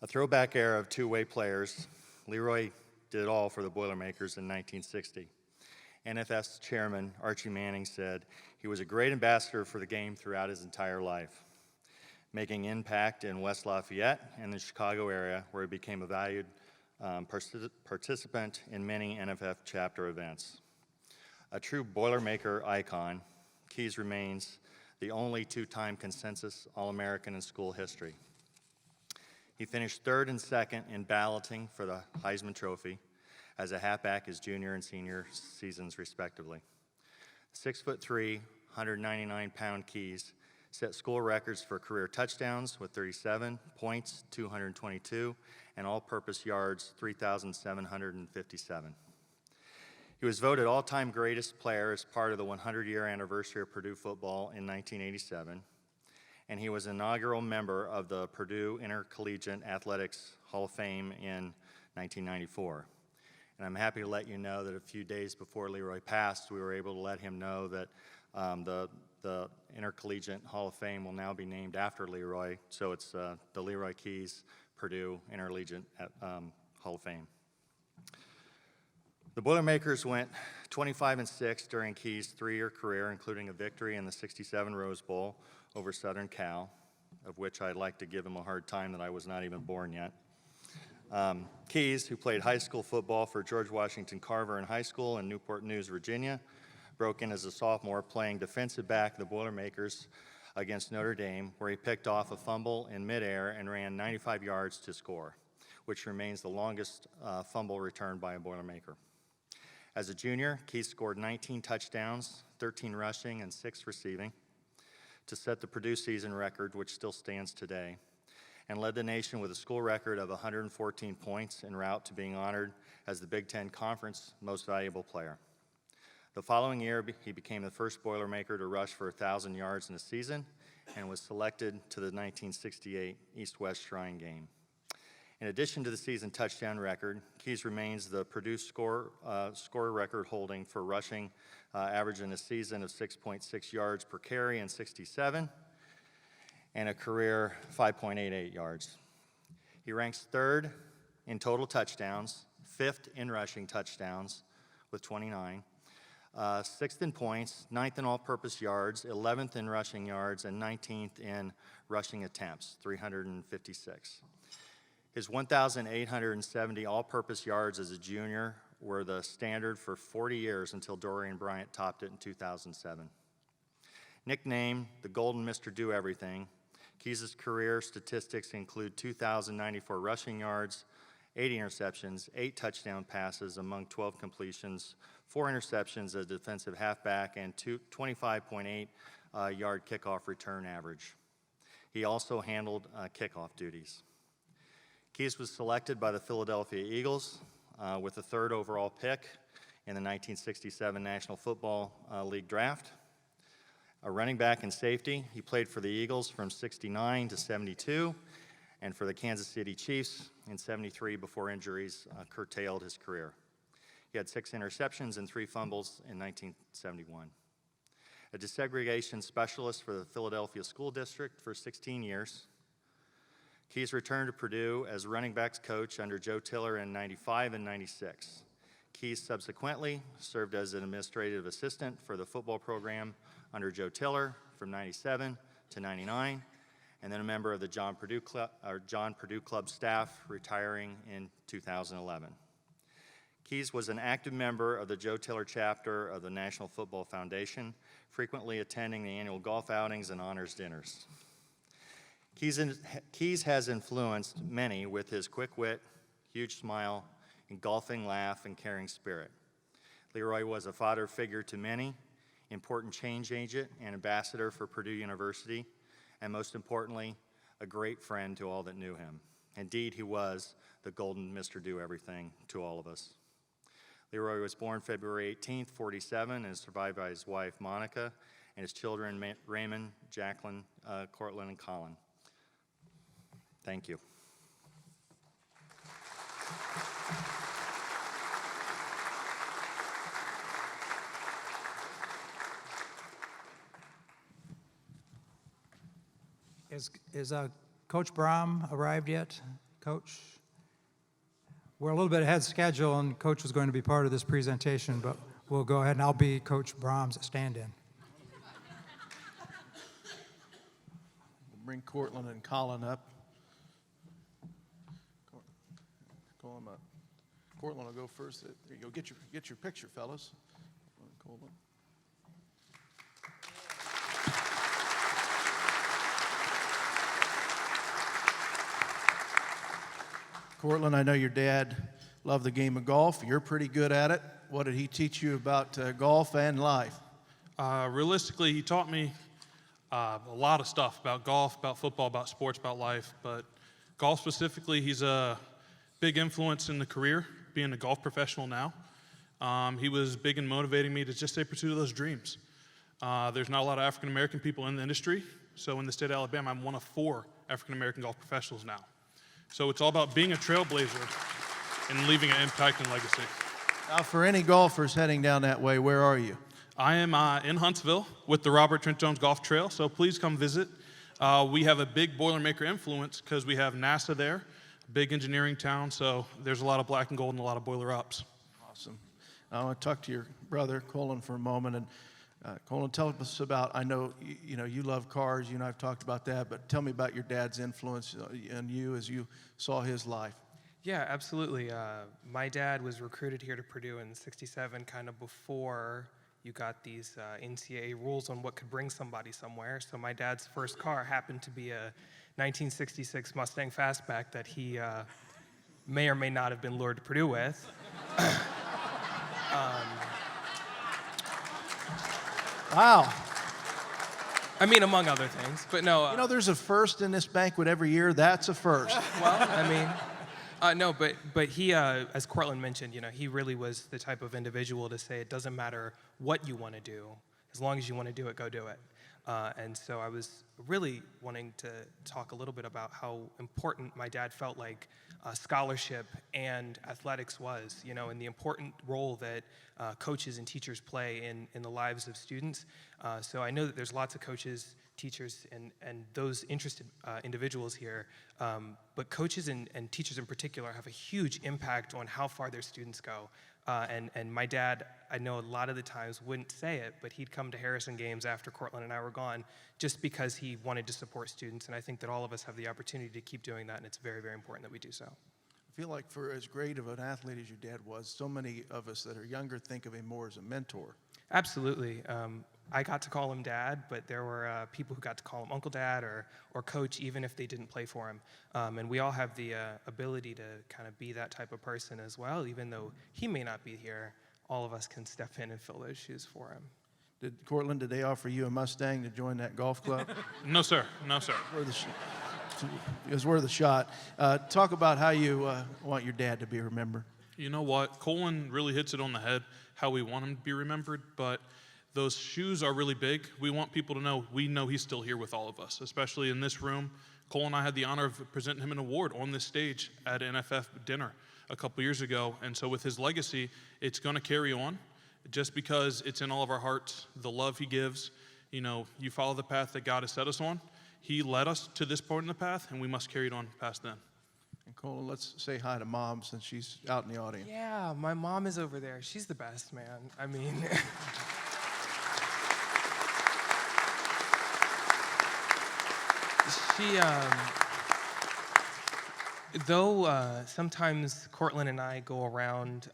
A throwback era of two-way players, Leroy did it all for the Boilermakers in 1960. NFF's chairman, Archie Manning, said he was a great ambassador for the game throughout his entire life, making impact in West Lafayette and the Chicago area, where he became a valued participant in many NFF chapter events. A true Boilermaker icon, Keys remains the only 2-time consensus All-American in school history. He finished 3rd and 2nd in balloting for the Heisman Trophy as a halfback his junior and senior seasons, respectively. 6'3", 199-pound Keys set school records for career touchdowns with 37, points 222, and all-purpose yards 3,757. He was voted all-time greatest player as part of the 100-year anniversary of Purdue football in 1987, and he was an inaugural member of the Purdue Intercollegiate Athletics Hall of Fame in 1994. And I'm happy to let you know that a few days before Leroy passed, we were able to let him know that the Intercollegiate Hall of Fame will now be named after Leroy, so it's the Leroy Keys Purdue Intercollegiate Hall of Fame. The Boilermakers went 25-6 during Keys' 3-year career, including a victory in the '67 Rose Bowl over Southern Cal, of which I'd like to give him a hard time that I was not even born yet. Keys, who played high school football for George Washington Carver in high school in Newport News, Virginia, broke in as a sophomore playing defensive back the Boilermakers against Notre Dame, where he picked off a fumble in midair and ran 95 yards to score, which remains the longest fumble returned by a Boilermaker. As a junior, Keys scored 19 touchdowns, 13 rushing, and 6 receiving to set the Purdue season record, which still stands today, and led the nation with a school record of 114 points en route to being honored as the Big Ten Conference Most Valuable Player. The following year, he became the first Boilermaker to rush for 1,000 yards in a season and was selected to the 1968 East-West Shrine Game. In addition to the season touchdown record, Keys remains the Purdue score record holding for rushing average in a season of 6.6 yards per carry in '67 and a career 5.88 yards. He ranks 3rd in total touchdowns, 5th in rushing touchdowns with 29, 6th in points, 9th in all-purpose yards, 11th in rushing yards, and 19th in rushing attempts, 356. His 1,870 all-purpose yards as a junior were the standard for 40 years until Dorian Bryant topped it in 2007. Nicknamed the Golden Mr. Do-Everything, Keys' career statistics include 2,094 rushing yards, 80 interceptions, 8 touchdown passes among 12 completions, 4 interceptions as a defensive halfback, and 25.8 yard kickoff return average. He also handled kickoff duties. Keys was selected by the Philadelphia Eagles with the 3rd overall pick in the 1967 National Football League draft. A running back and safety, he played for the Eagles from 69 to 72 and for the Kansas City Chiefs in 73 before injuries curtailed his career. He had 6 interceptions and 3 fumbles in 1971. A desegregation specialist for the Philadelphia School District for 16 years. Keys returned to Purdue as running backs coach under Joe Tiller in 95 and 96. Keys subsequently served as an administrative assistant for the football program under Joe Tiller from 97 to 99, and then a member of the John Purdue Club staff, retiring in 2011. Keys was an active member of the Joe Tiller chapter of the National Football Foundation, frequently attending the annual golf outings and honors dinners. Keys has influenced many with his quick wit, huge smile, engulfing laugh, and caring spirit. Leroy was a father figure to many, important change agent and ambassador for Purdue University, and most importantly, a great friend to all that knew him. Indeed, he was the golden Mr. Do-Everything to all of us. Leroy was born February 18th, 47, and is survived by his wife, Monica, and his children, Raymond, Jacqueline, Cortland, and Colin. Thank you. Is Coach Brom arrived yet? Coach? We're a little bit ahead of schedule, and Coach was going to be part of this presentation, but we'll go ahead, and I'll be Coach Brom's stand-in. We'll bring Cortland and Colin up. Call them up. Cortland will go first. There you go. Get your picture, fellas. Cortland. Cortland, I know your dad loved the game of golf. You're pretty good at it. What did he teach you about golf and life? Realistically, he taught me a lot of stuff about golf, about football, about sports, about life. But golf specifically, he's a big influence in the career, being a golf professional now. He was big in motivating me to just stay pursuit of those dreams. There's not a lot of African-American people in the industry. So in the state of Alabama, I'm one of 4 African-American golf professionals now. So it's all about being a trailblazer and leaving an impact and legacy. Now, for any golfers heading down that way, where are you? I am in Huntsville with the Robert Trent Jones Golf Trail, so please come visit. We have a big Boilermaker influence because we have NASA there, a big engineering town, so there's a lot of black and gold and a lot of boiler ups. Awesome. I want to talk to your brother, Colin, for a moment. And Colin, tell us about, I know you love cars, you and I have talked about that, but tell me about your dad's influence on you as you saw his life. Yeah, absolutely. My dad was recruited here to Purdue in '67, kind of before you got these NCAA rules on what could bring somebody somewhere. So my dad's first car happened to be a 1966 Mustang Fastback that he may or may not have been lured to Purdue with. Wow. I mean, among other things, but no. There's a first in this banquet every year. That's a first. Well, I mean, no, but he, as Cortland mentioned, he really was the type of individual to say it doesn't matter what you want to do, as long as you want to do it, go do it. And so I was really wanting to talk a little bit about how important my dad felt like scholarship and athletics was, and the important role that coaches and teachers play in the lives of students. So I know that there's lots of coaches, teachers, and those interested individuals here, but coaches and teachers in particular have a huge impact on how far their students go. And my dad, I know a lot of the times wouldn't say it, but he'd come to Harrison games after Cortland and I were gone just because he wanted to support students. And I think that all of us have the opportunity to keep doing that, and it's very, very important that we do so. I feel like for as great of an athlete as your dad was, so many of us that are younger think of him more as a mentor. Absolutely. I got to call him Dad, but there were people who got to call him Uncle Dad or Coach, even if they didn't play for him. And we all have the ability to kind of be that type of person as well. Even though he may not be here, all of us can step in and fill those shoes for him. Cortland, did they offer you a Mustang to join that golf club? No, sir. No, sir. It was worth a shot. Talk about how you want your dad to be remembered. You know what? Colin really hits it on the head, how we want him to be remembered, but those shoes are really big. We want people to know we know he's still here with all of us, especially in this room. Cole and I had the honor of presenting him an award on this stage at NFF dinner a couple years ago. And so with his legacy, it's going to carry on just because it's in all of our hearts, the love he gives. You know, you follow the path that God has set us on. He led us to this point in the path, and we must carry it on past then. And Cole, let's say hi to Mom since she's out in the audience. Yeah, my mom is over there. She's the best, man. I mean, she, though sometimes Cortland and I go around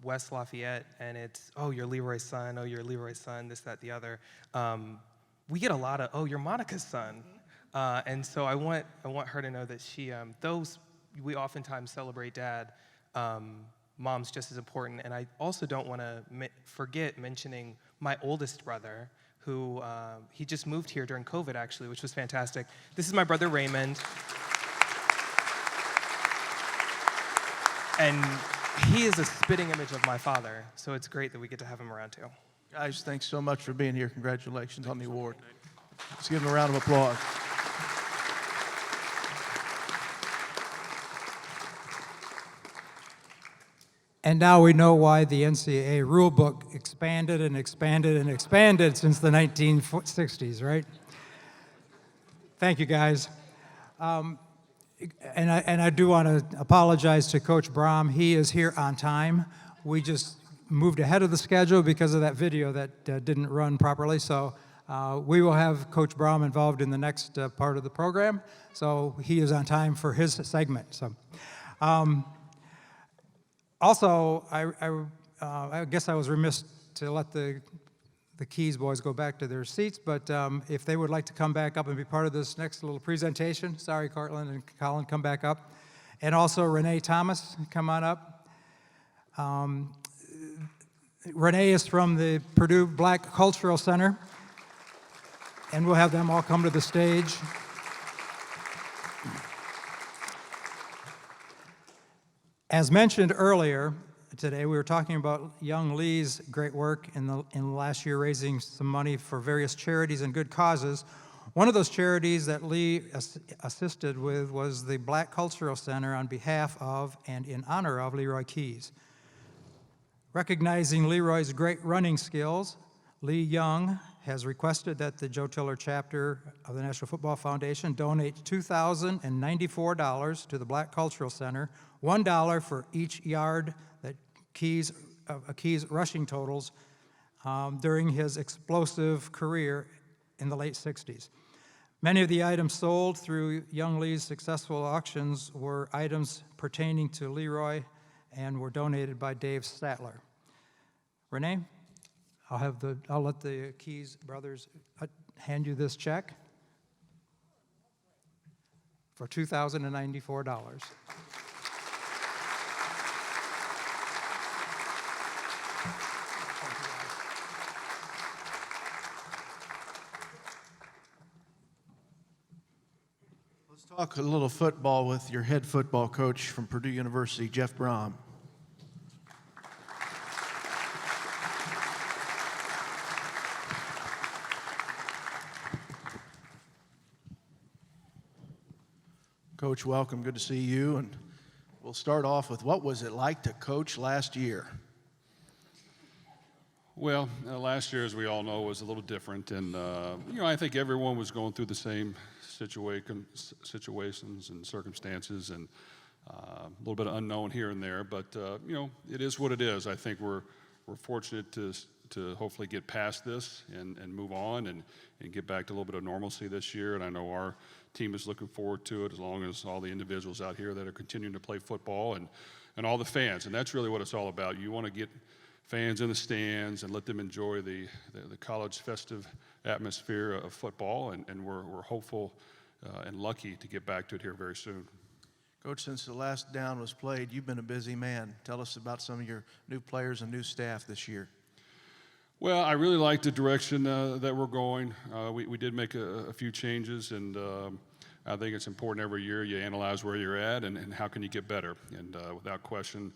West Lafayette and it's, oh, you're Leroy's son, oh, you're Leroy's son, this, that, the other. We get a lot of, oh, you're Monica's son. And so I want her to know that she, those, we oftentimes celebrate Dad, Mom's just as important. And I also don't want to forget mentioning my oldest brother, who he just moved here during COVID, actually, which was fantastic. This is my brother Raymond. And he is a spitting image of my father, so it's great that we get to have him around too. Guys, thanks so much for being here. Congratulations on the award. Let's give them a round of applause. And now we know why the NCAA rule book expanded and expanded and expanded since the 1960s, right? Thank you, guys. And I do want to apologize to Coach Brom. He is here on time. We just moved ahead of the schedule because of that video that didn't run properly. So we will have Coach Brom involved in the next part of the program. So he is on time for his segment. So. Also, I guess I was remiss to let the Keys boys go back to their seats, but if they would like to come back up and be part of this next little presentation, sorry, Cortland and Colin, come back up. And also Renee Thomas, come on up. Renee is from the Purdue Black Cultural Center, and we'll have them all come to the stage. As mentioned earlier today, we were talking about young Lee's great work in the last year, raising some money for various charities and good causes. One of those charities that Lee assisted with was the Black Cultural Center on behalf of and in honor of Leroy Keys. Recognizing Leroy's great running skills, Lee Young has requested that the Joe Tiller chapter of the National Football Foundation donate $2,094 to the Black Cultural Center, $1 for each yard that Keys rushing totals during his explosive career in the late 60s. Many of the items sold through Young Lee's successful auctions were items pertaining to Leroy and were donated by Dave Statler. Renee, I'll let the Keys brothers hand you this check for $2,094. Let's talk a little football with your head football coach from Purdue University, Jeff Brom. Coach, welcome. Good to see you. And we'll start off with, what was it like to coach last year? Well, last year, as we all know, was a little different. And, I think everyone was going through the same situations and circumstances, and a little bit of unknown here and there. But, it is what it is. I think we're fortunate to hopefully get past this and move on and get back to a little bit of normalcy this year. And I know our team is looking forward to it, as long as all the individuals out here that are continuing to play football and all the fans. And that's really what it's all about. You want to get fans in the stands and let them enjoy the college festive atmosphere of football, and we're hopeful and lucky to get back to it here very soon. Coach, since the last down was played, you've been a busy man. Tell us about some of your new players and new staff this year. Well, I really like the direction that we're going. We did make a few changes, and I think it's important every year you analyze where you're at and how can you get better. And without question,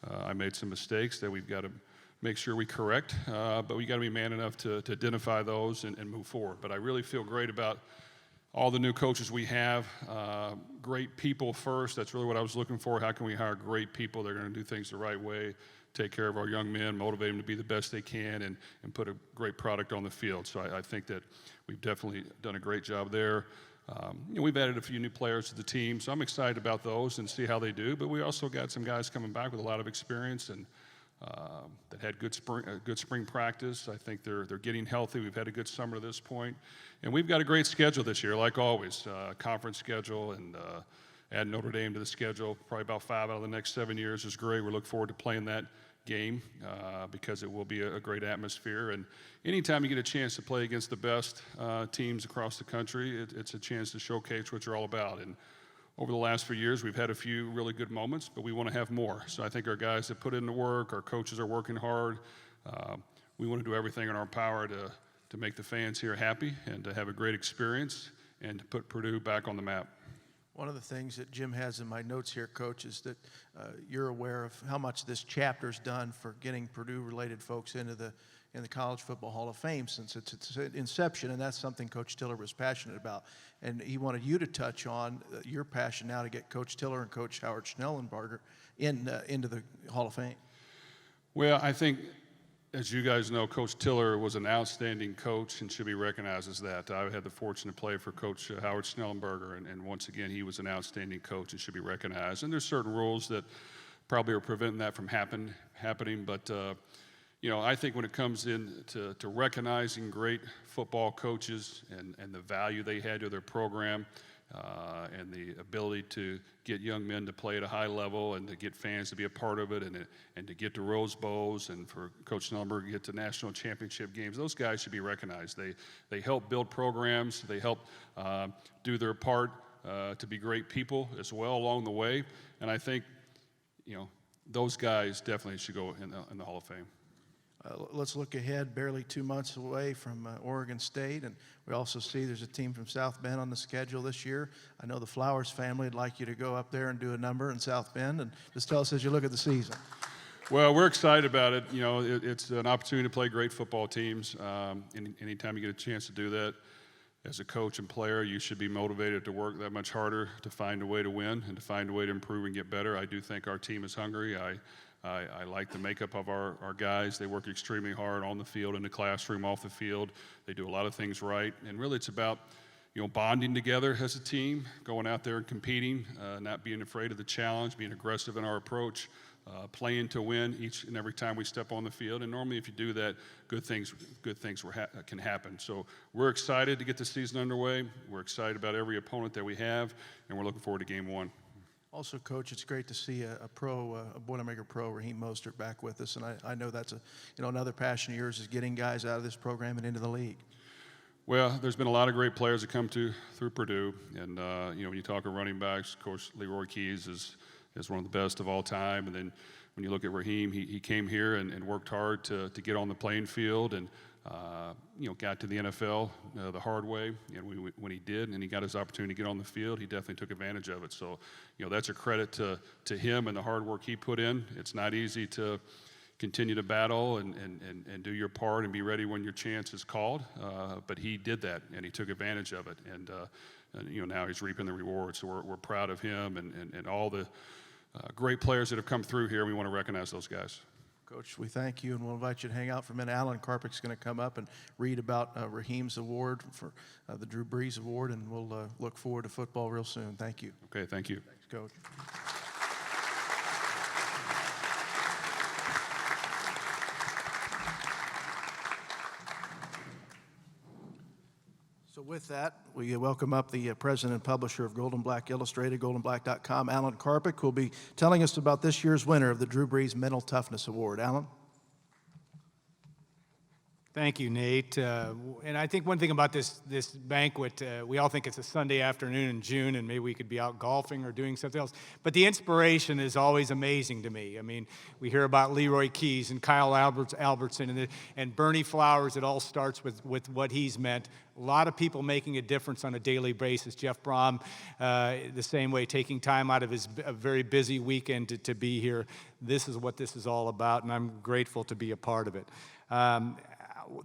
I made some mistakes that we've got to make sure we correct, but we got to be man enough to identify those and move forward. But I really feel great about all the new coaches we have. Great people first. That's really what I was looking for. How can we hire great people that are going to do things the right way, take care of our young men, motivate them to be the best they can, and put a great product on the field. So I think that we've definitely done a great job there. We've added a few new players to the team, so I'm excited about those and see how they do. But we also got some guys coming back with a lot of experience and that had good spring practice. I think they're getting healthy. We've had a good summer to this point, and we've got a great schedule this year, like always. Conference schedule and add Notre Dame to the schedule. Probably about 5 out of the next 7 years is great. We look forward to playing that game because it will be a great atmosphere. And anytime you get a chance to play against the best teams across the country, it's a chance to showcase what you're all about. And over the last few years, we've had a few really good moments, but we want to have more. So I think our guys that put in the work, our coaches are working hard. We want to do everything in our power to make the fans here happy and to have a great experience and to put Purdue back on the map. One of the things that Jim has in my notes here, Coach, is that you're aware of how much this chapter's done for getting Purdue-related folks in the College Football Hall of Fame since its inception, and that's something Coach Tiller was passionate about. And he wanted you to touch on your passion now to get Coach Tiller and Coach Howard Schnellenberger into the Hall of Fame. Well, I think, as you guys know, Coach Tiller was an outstanding coach and should be recognized as that. I had the fortune to play for Coach Howard Schnellenberger, and once again, he was an outstanding coach and should be recognized. And there's certain rules that probably are preventing that from happening, but I think when it comes in to recognizing great football coaches and the value they had to their program and the ability to get young men to play at a high level and to get fans to be a part of it and to get to Rose Bowls and for Coach Schnellenberger to get to national championship games, those guys should be recognized. They help build programs. They help do their part to be great people as well along the way. And I think, those guys definitely should go in the Hall of Fame. Let's look ahead, barely 2 months away from Oregon State, and we also see there's a team from South Bend on the schedule this year. I know the Flowers family would like you to go up there and do a number in South Bend, and just tell us as you look at the season. Well, we're excited about it. It's an opportunity to play great football teams. Anytime you get a chance to do that, as a coach and player, you should be motivated to work that much harder to find a way to win and to find a way to improve and get better. I do think our team is hungry. I like the makeup of our guys. They work extremely hard on the field, in the classroom, off the field. They do a lot of things right. And really it's about, bonding together as a team, going out there and competing, not being afraid of the challenge, being aggressive in our approach, playing to win each and every time we step on the field. And normally if you do that, good things can happen. So we're excited to get the season underway. We're excited about every opponent that we have, and we're looking forward to game one. Also, Coach, it's great to see a Boilermaker pro, Raheem Mostert, back with us, and I know that's another passion of yours is getting guys out of this program and into the league. Well, there's been a lot of great players that come through Purdue, and when you talk of running backs, Coach Leroy Keys is one of the best of all time, and then when you look at Raheem, he came here and worked hard to get on the playing field and got to the NFL the hard way, and when he did and he got his opportunity to get on the field, he definitely took advantage of it. So, that's a credit to him and the hard work he put in. It's not easy to continue to battle and do your part and be ready when your chance is called, but he did that and he took advantage of it, and now he's reaping the rewards. So we're proud of him and all the great players that have come through here. We want to recognize those guys. Coach, we thank you, and we'll invite you to hang out for a minute. Alan Karpik's going to come up and read about Raheem's award for the Drew Brees Award, and we'll look forward to football real soon. Thank you. Okay, thank you. Thanks, Coach. So with that, we welcome up the president and publisher of Gold and Black Illustrated, goldandblack.com, Alan Karpik, who will be telling us about this year's winner of the Drew Brees Mental Toughness Award. Alan? Thank you, Nate. And I think one thing about this banquet, we all think it's a Sunday afternoon in June, and maybe we could be out golfing or doing something else. But the inspiration is always amazing to me. I mean, we hear about Leroy Keys and Kyle Albertson and Bernie Flowers. It all starts with what he's meant. A lot of people making a difference on a daily basis. Jeff Brom, the same way, taking time out of his very busy weekend to be here. This is what this is all about, and I'm grateful to be a part of it.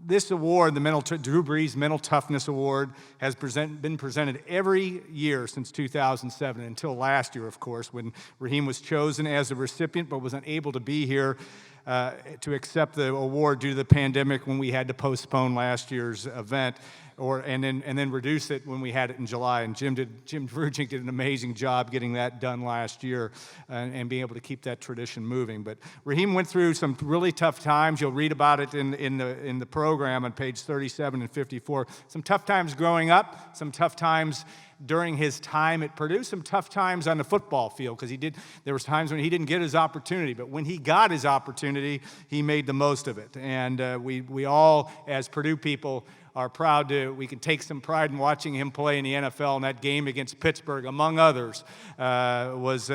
This award, the Drew Brees Mental Toughness Award, has been presented every year since 2007, until last year, of course, when Raheem was chosen as the recipient but was unable to be here to accept the award due to the pandemic when we had to postpone last year's event. And then reduce it when we had it in July. And Jim Vrujik did an amazing job getting that done last year and being able to keep that tradition moving. But Raheem went through some really tough times. You'll read about it in the program on page 37 and 54. Some tough times growing up, some tough times during his time at Purdue, some tough times on the football field, because there was times when he didn't get his opportunity, but when he got his opportunity, he made the most of it. And we all, as Purdue people, are proud we can take some pride in watching him play in the NFL, and that game against Pittsburgh, among others, was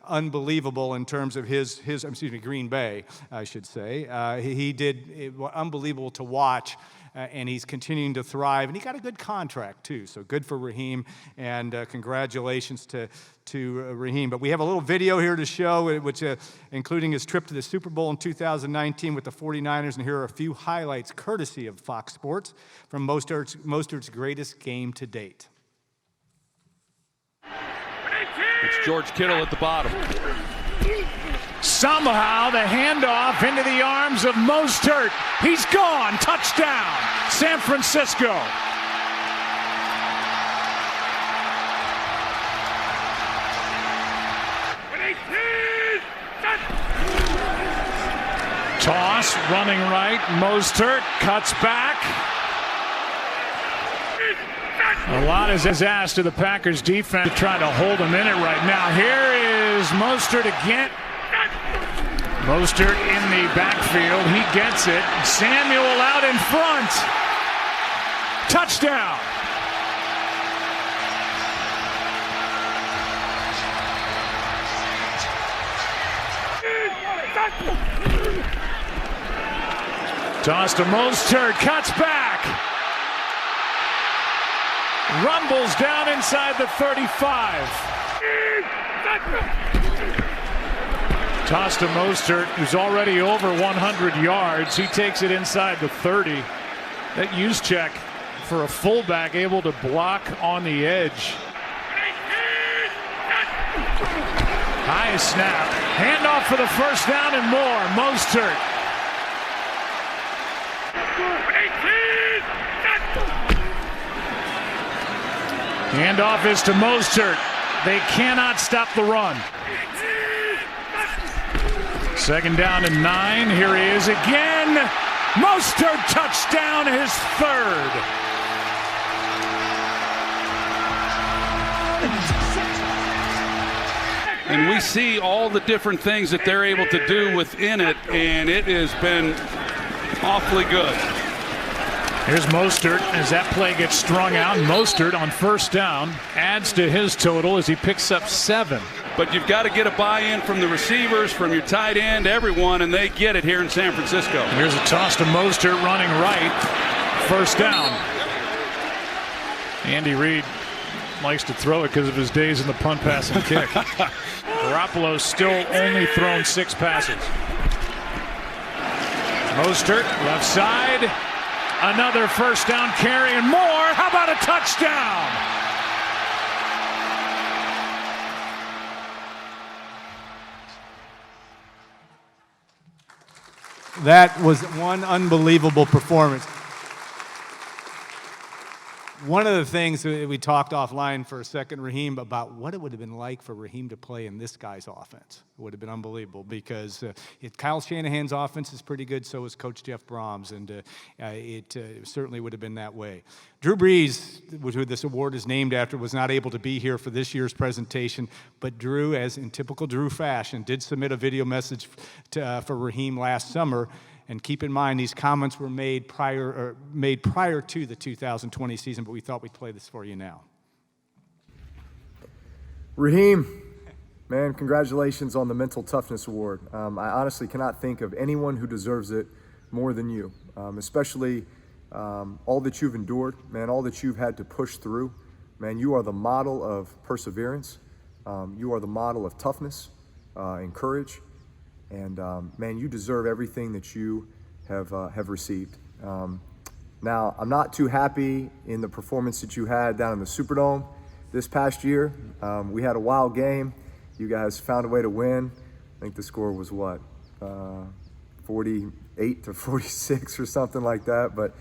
unbelievable in terms of Green Bay, I should say. He did unbelievable to watch. And he's continuing to thrive, and he got a good contract too, so good for Raheem, and congratulations to Raheem. But we have a little video here to show, which including his trip to the Super Bowl in 2019 with the 49ers, and here are a few highlights courtesy of Fox Sports from Mostert's greatest game to date. It's George Kittle at the bottom. Somehow the handoff into the arms of Mostert. He's gone. Touchdown, San Francisco. Toss, running right. Mostert cuts back. A lot is asked of the Packers defense to try to hold him in it right now. Here is Mostert again. Mostert in the backfield. He gets it. Samuel out in front. Touchdown. Toss to Mostert. Cuts back. Rumbles down inside the 35. Toss to Mostert, who's already over 100 yards. He takes it inside the 30. That use check for a fullback able to block on the edge. High snap. Handoff for the first down and more. Mostert. Handoff is to Mostert. They cannot stop the run. Second down and 9. Here he is again. Mostert touchdown, his third. And we see all the different things that they're able to do within it, and it has been awfully good. Here's Mostert as that play gets strung out. Mostert on first down adds to his total as he picks up 7. But you've got to get a buy-in from the receivers, from your tight end, everyone, and they get it here in San Francisco. Here's a toss to Mostert running right. First down. Andy Reid likes to throw it because of his days in the punt, pass, and kick. Garoppolo's still only thrown 6 passes. Mostert, left side. Another first down carry and more. How about a touchdown? That was one unbelievable performance. One of the things that we talked offline for a second, Raheem, about what it would have been like for Raheem to play in this guy's offense. It would have been unbelievable because Kyle Shanahan's offense is pretty good, so is Coach Jeff Brom's, and it certainly would have been that way. Drew Brees, who this award is named after, was not able to be here for this year's presentation, but Drew, as in typical Drew fashion, did submit a video message for Raheem last summer. And keep in mind, these comments were made prior to the 2020 season, but we thought we'd play this for you now. Raheem, man, congratulations on the Mental Toughness Award. I honestly cannot think of anyone who deserves it more than you, especially all that you've endured, man, all that you've had to push through. Man, you are the model of perseverance. You are the model of toughness and courage. And man, you deserve everything that you have received. Now, I'm not too happy in the performance that you had down in the Superdome this past year. We had a wild game. You guys found a way to win. I think the score was what, 48-46 or something like that. But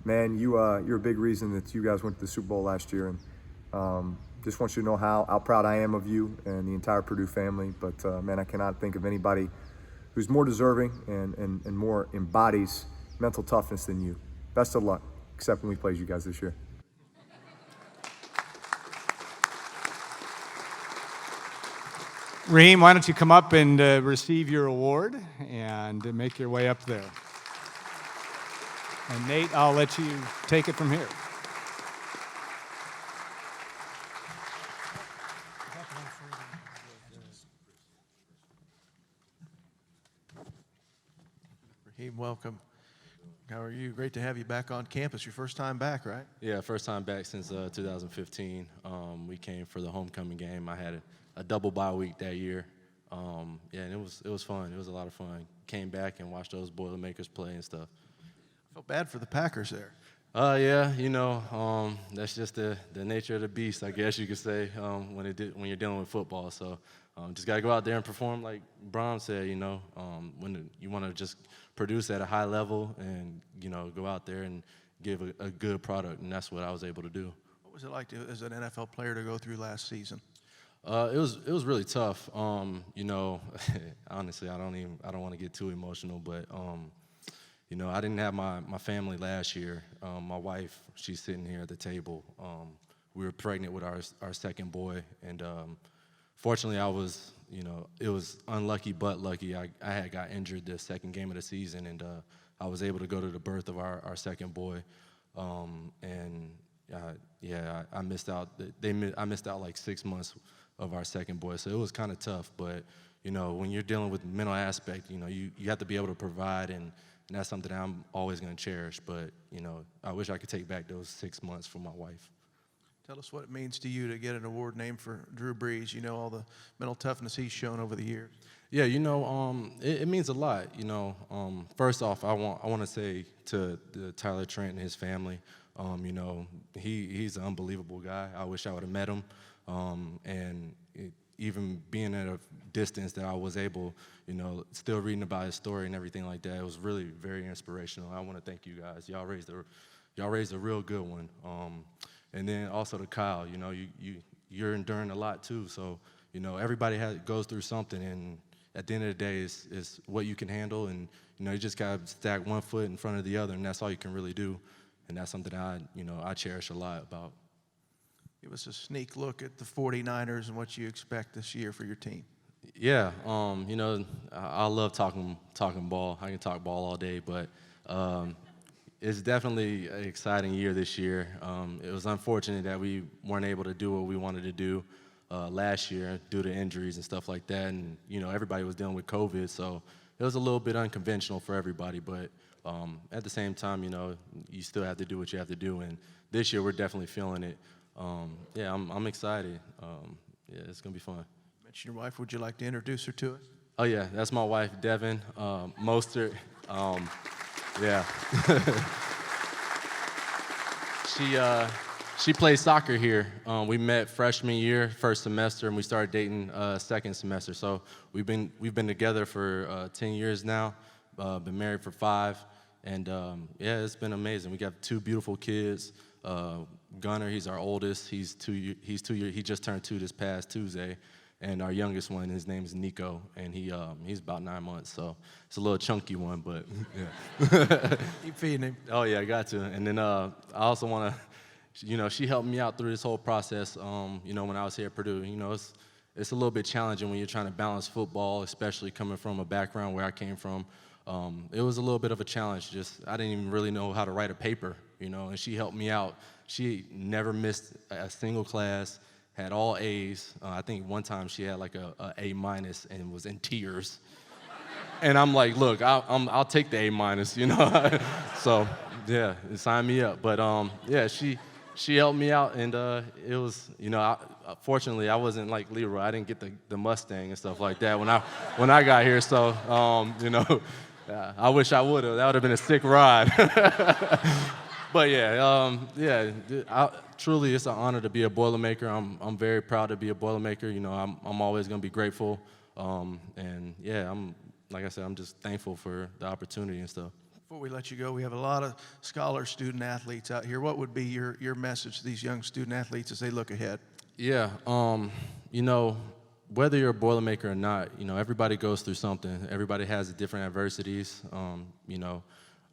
man, you're a big reason that you guys went to the Super Bowl last year. And just want you to know how proud I am of you and the entire Purdue family. But man, I cannot think of anybody who's more deserving and more embodies mental toughness than you. Best of luck, except when we played you guys this year. Raheem, why don't you come up and receive your award and make your way up there. And Nate, I'll let you take it from here. Raheem, welcome. How are you? Great to have you back on campus. Your first time back, right? Yeah, first time back since 2015. We came for the homecoming game. I had a double bye week that year. Yeah, and it was fun. It was a lot of fun. Came back and watched those Boilermakers play and stuff. I felt bad for the Packers there. Yeah, you know, that's just the nature of the beast, I guess you could say, when you're dealing with football. So just got to go out there and perform like Brom said, you know, when you want to just produce at a high level and, you know, go out there and give a good product, and that's what I was able to do. What was it like as an NFL player to go through last season? It was really tough. You know, honestly, I don't want to get too emotional, but you know, I didn't have my family last year. My wife, she's sitting here at the table. We were pregnant with our second boy, and fortunately, it was unlucky but lucky. I had got injured the second game of the season, and I was able to go to the birth of our second boy. Yeah, I missed out. I missed out like 6 months of our second boy, so it was kind of tough. But you know, when you're dealing with the mental aspect, you know, you have to be able to provide, and that's something that I'm always going to cherish. But you know, I wish I could take back those 6 months from my wife. Tell us what it means to you to get an award named for Drew Brees. You know, all the mental toughness he's shown over the years. Yeah, you know, it means a lot. You know, first off, I want to say to Tyler Trent and his family, you know, he's an unbelievable guy. I wish I would have met him, even being at a distance that I was able, you know, still reading about his story and everything like that, it was really very inspirational. I want to thank you guys. Y'all raised a real good one. And then also to Kyle, you know, you're enduring a lot too. So, you know, everybody goes through something, and at the end of the day, it's what you can handle, and you know, you just gotta stack one foot in front of the other, and that's all you can really do. And that's something I cherish a lot about. Give us a sneak look at the 49ers and what you expect this year for your team. Yeah, you know, I love talking ball. I can talk ball all day, but it's definitely an exciting year this year. It was unfortunate that we weren't able to do what we wanted to do last year due to injuries and stuff like that. And, you know, everybody was dealing with COVID, so it was a little bit unconventional for everybody. But at the same time, you know, you still have to do what you have to do. And this year, we're definitely feeling it. Yeah, I'm excited. Yeah, it's going to be fun. Mention your wife. Would you like to introduce her to us? Oh, yeah, that's my wife, Devin Mostert. Yeah. She plays soccer here. We met freshman year, first semester, and we started dating second semester. So we've been together for 10 years now. Been married for 5, and yeah, it's been amazing. We got 2 beautiful kids. Gunnar, he's our oldest. He's 2 years. He just turned 2 this past Tuesday. And our youngest one, his name is Nico, and he's about 9 months, so it's a little chunky one, but yeah. Keep feeding him. Oh yeah, I got to. And then I also want to, you know, she helped me out through this whole process. You know, when I was here at Purdue, you know, it's a little bit challenging when you're trying to balance football, especially coming from a background where I came from, it was a little bit of a challenge. Just I didn't even really know how to write a paper, you know, and she helped me out. She never missed a single class, had all A's. I think one time she had like a A- and was in tears. And I'm like, look, I'll take the A-, you know. So yeah, sign me up. But yeah, she helped me out, and it was, you know, fortunately I wasn't like Leroy. I didn't get the Mustang and stuff like that when I got here. So you know, I wish I would have. That would have been a sick ride. But yeah, truly it's an honor to be a Boilermaker. I'm very proud to be a Boilermaker. You know, I'm always gonna be grateful. And yeah, like I said, I'm just thankful for the opportunity and stuff. Before we let you go, we have a lot of scholar student athletes out here. What would be your message to these young student athletes as they look ahead? Yeah, you know, whether you're a Boilermaker or not, you know, everybody goes through something. Everybody has different adversities. You know,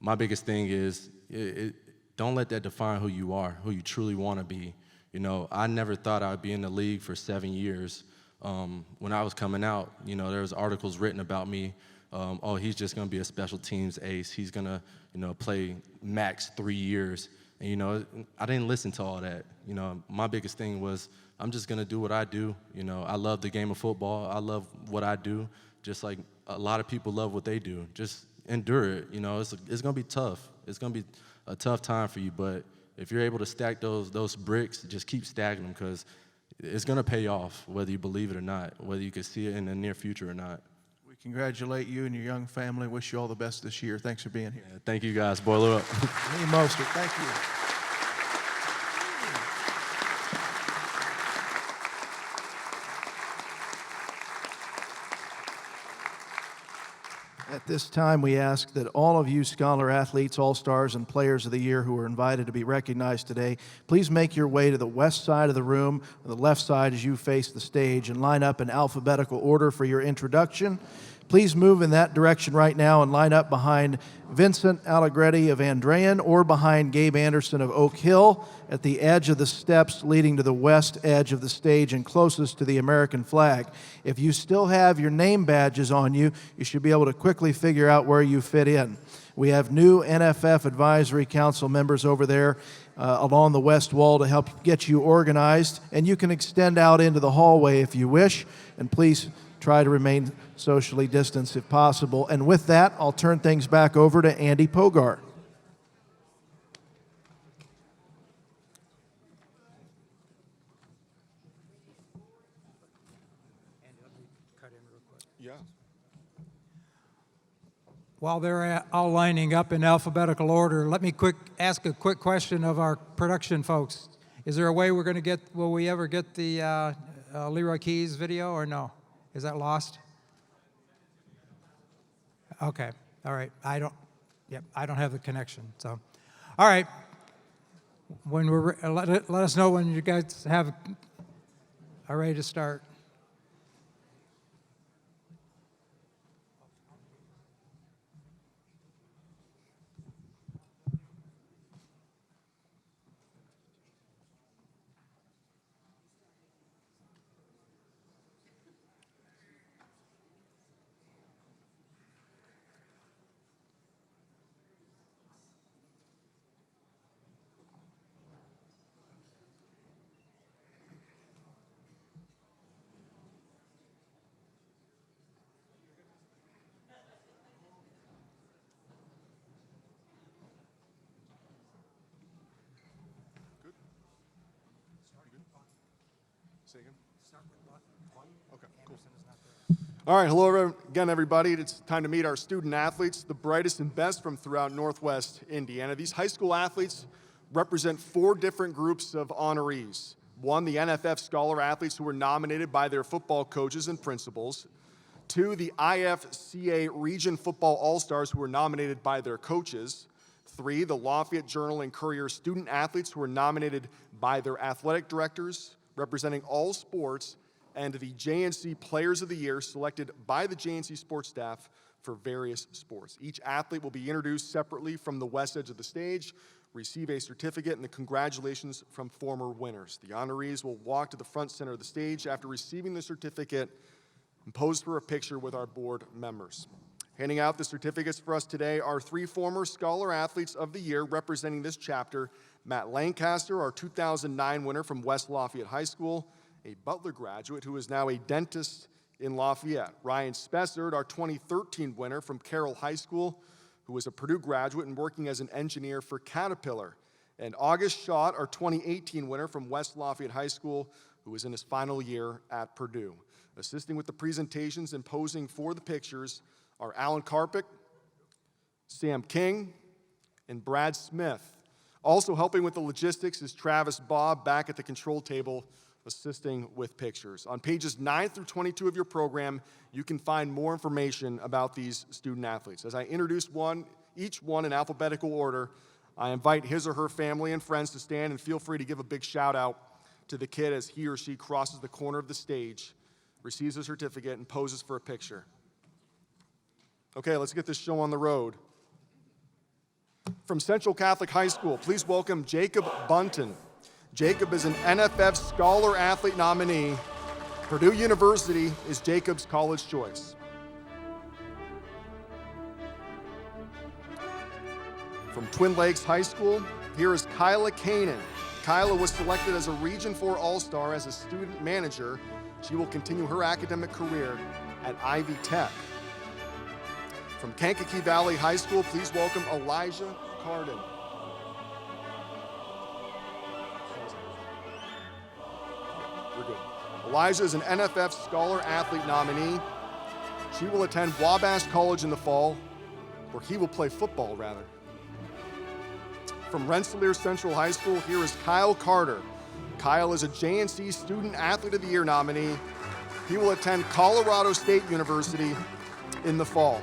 my biggest thing is don't let that define who you are, who you truly want to be. You know, I never thought I'd be in the league for 7 years. When I was coming out, you know, there was articles written about me. Oh, he's just going to be a special teams ace. He's going to, you know, play max 3 years. And, you know, I didn't listen to all that. You know, my biggest thing was I'm just going to do what I do. You know, I love the game of football. I love what I do, just like a lot of people love what they do. Just endure it. You know, it's going to be tough. It's going to be a tough time for you. But if you're able to stack those bricks, just keep stacking them, because it's going to pay off, whether you believe it or not, whether you can see it in the near future or not. We congratulate you and your young family. Wish you all the best this year. Thanks for being here. Yeah, thank you, guys. Boiler up. Lee Mostert, thank you. At this time, we ask that all of you scholar athletes, all-stars, and players of the year who are invited to be recognized today, please make your way to the west side of the room, or the left side as you face the stage, and line up in alphabetical order for your introduction. Please move in that direction right now and line up behind Vincent Allegretti of Andrean or behind Gabe Anderson of Oak Hill at the edge of the steps leading to the west edge of the stage and closest to the American flag. If you still have your name badges on you, you should be able to quickly figure out where you fit in. We have new NFF Advisory Council members over there along the west wall to help get you organized, and you can extend out into the hallway if you wish, and please try to remain socially distanced if possible. And with that, I'll turn things back over to Andy Pogar. Yeah. While they're all lining up in alphabetical order, let me ask a quick question of our production folks. Is there a way will we ever get the Leroy Keys video or no? Is that lost? Okay, all right. I don't have the connection. So, all right. When let us know when you guys are ready to start. Okay, cool. All right, hello again, everybody. It's time to meet our student athletes, the brightest and best from throughout Northwest Indiana. These high school athletes represent 4 different groups of honorees. 1, the NFF Scholar athletes who were nominated by their football coaches and principals. 2, the IFCA Region Football All-Stars who were nominated by their coaches. 3, the Lafayette Journal and Courier student athletes who were nominated by their athletic directors, representing all sports, and the JNC Players of the Year selected by the JNC sports staff for various sports. Each athlete will be introduced separately from the west edge of the stage, receive a certificate, and the congratulations from former winners. The honorees will walk to the front center of the stage after receiving the certificate and pose for a picture with our board members. Handing out the certificates for us today are 3 former Scholar Athletes of the Year representing this chapter. Matt Lancaster, our 2009 winner from West Lafayette High School, a Butler graduate who is now a dentist in Lafayette. Ryan Spessard, our 2013 winner from Carroll High School, who is a Purdue graduate and working as an engineer for Caterpillar. And August Schott, our 2018 winner from West Lafayette High School, who is in his final year at Purdue. Assisting with the presentations and posing for the pictures are Alan Karpick, Sam King, and Brad Smith. Also helping with the logistics is Travis Bobb back at the control table assisting with pictures. On pages 9 through 22 of your program, you can find more information about these student athletes. As I introduce each one in alphabetical order, I invite his or her family and friends to stand, and feel free to give a big shout out to the kid as he or she crosses the corner of the stage, receives a certificate, and poses for a picture. Okay, let's get this show on the road. From Central Catholic High School, please welcome Jacob Bunton. Jacob is an NFF Scholar Athlete nominee. Purdue University is Jacob's college choice. From Twin Lakes High School, here is Kyla Kanan. Kyla was selected as a Region 4 All-Star as a student manager. She will continue her academic career at Ivy Tech. From Kankakee Valley High School, please welcome Elijah Carden. We're good. Elijah is an NFF Scholar Athlete nominee. She will attend Wabash College in the fall, where he will play football, rather. From Rensselaer Central High School, here is Kyle Carter. Kyle is a JNC Student Athlete of the Year nominee. He will attend Colorado State University in the fall.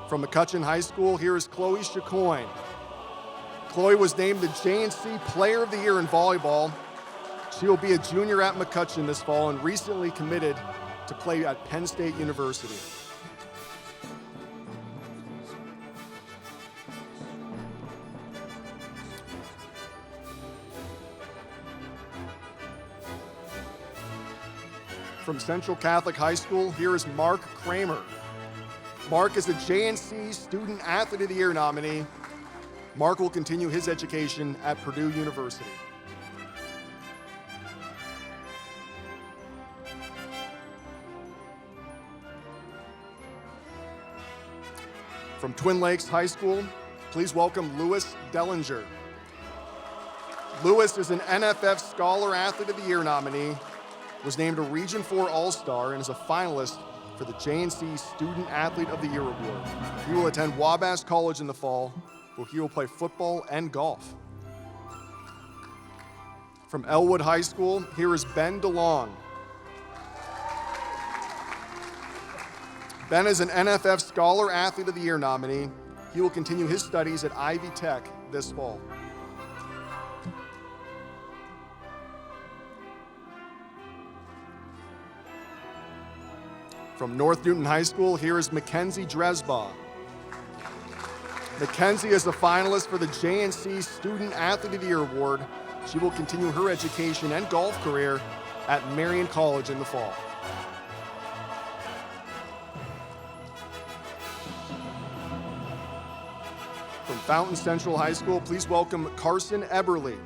From McCutcheon High School, here is Chloe Chacoin. Chloe was named the JNC Player of the Year in volleyball. She will be a junior at McCutcheon this fall and recently committed to play at Penn State University. From Central Catholic High School, here is Mark Kramer. Mark is a JNC Student Athlete of the Year nominee. Mark will continue his education at Purdue University. From Twin Lakes High School, please welcome Lewis Dellinger. Lewis is an NFF Scholar Athlete of the Year nominee, was named a Region 4 All-Star, and is a finalist for the JNC Student Athlete of the Year Award. He will attend Wabash College in the fall, where he will play football and golf. From Elwood High School, here is Ben DeLong. Ben is an NFF Scholar Athlete of the Year nominee. He will continue his studies at Ivy Tech this fall. From North Newton High School, here is Mackenzie Dresbaugh. Mackenzie is a finalist for the JNC Student Athlete of the Year Award. She will continue her education and golf career at Marion College in the fall. From Fountain Central High School, please welcome Carson Eberly.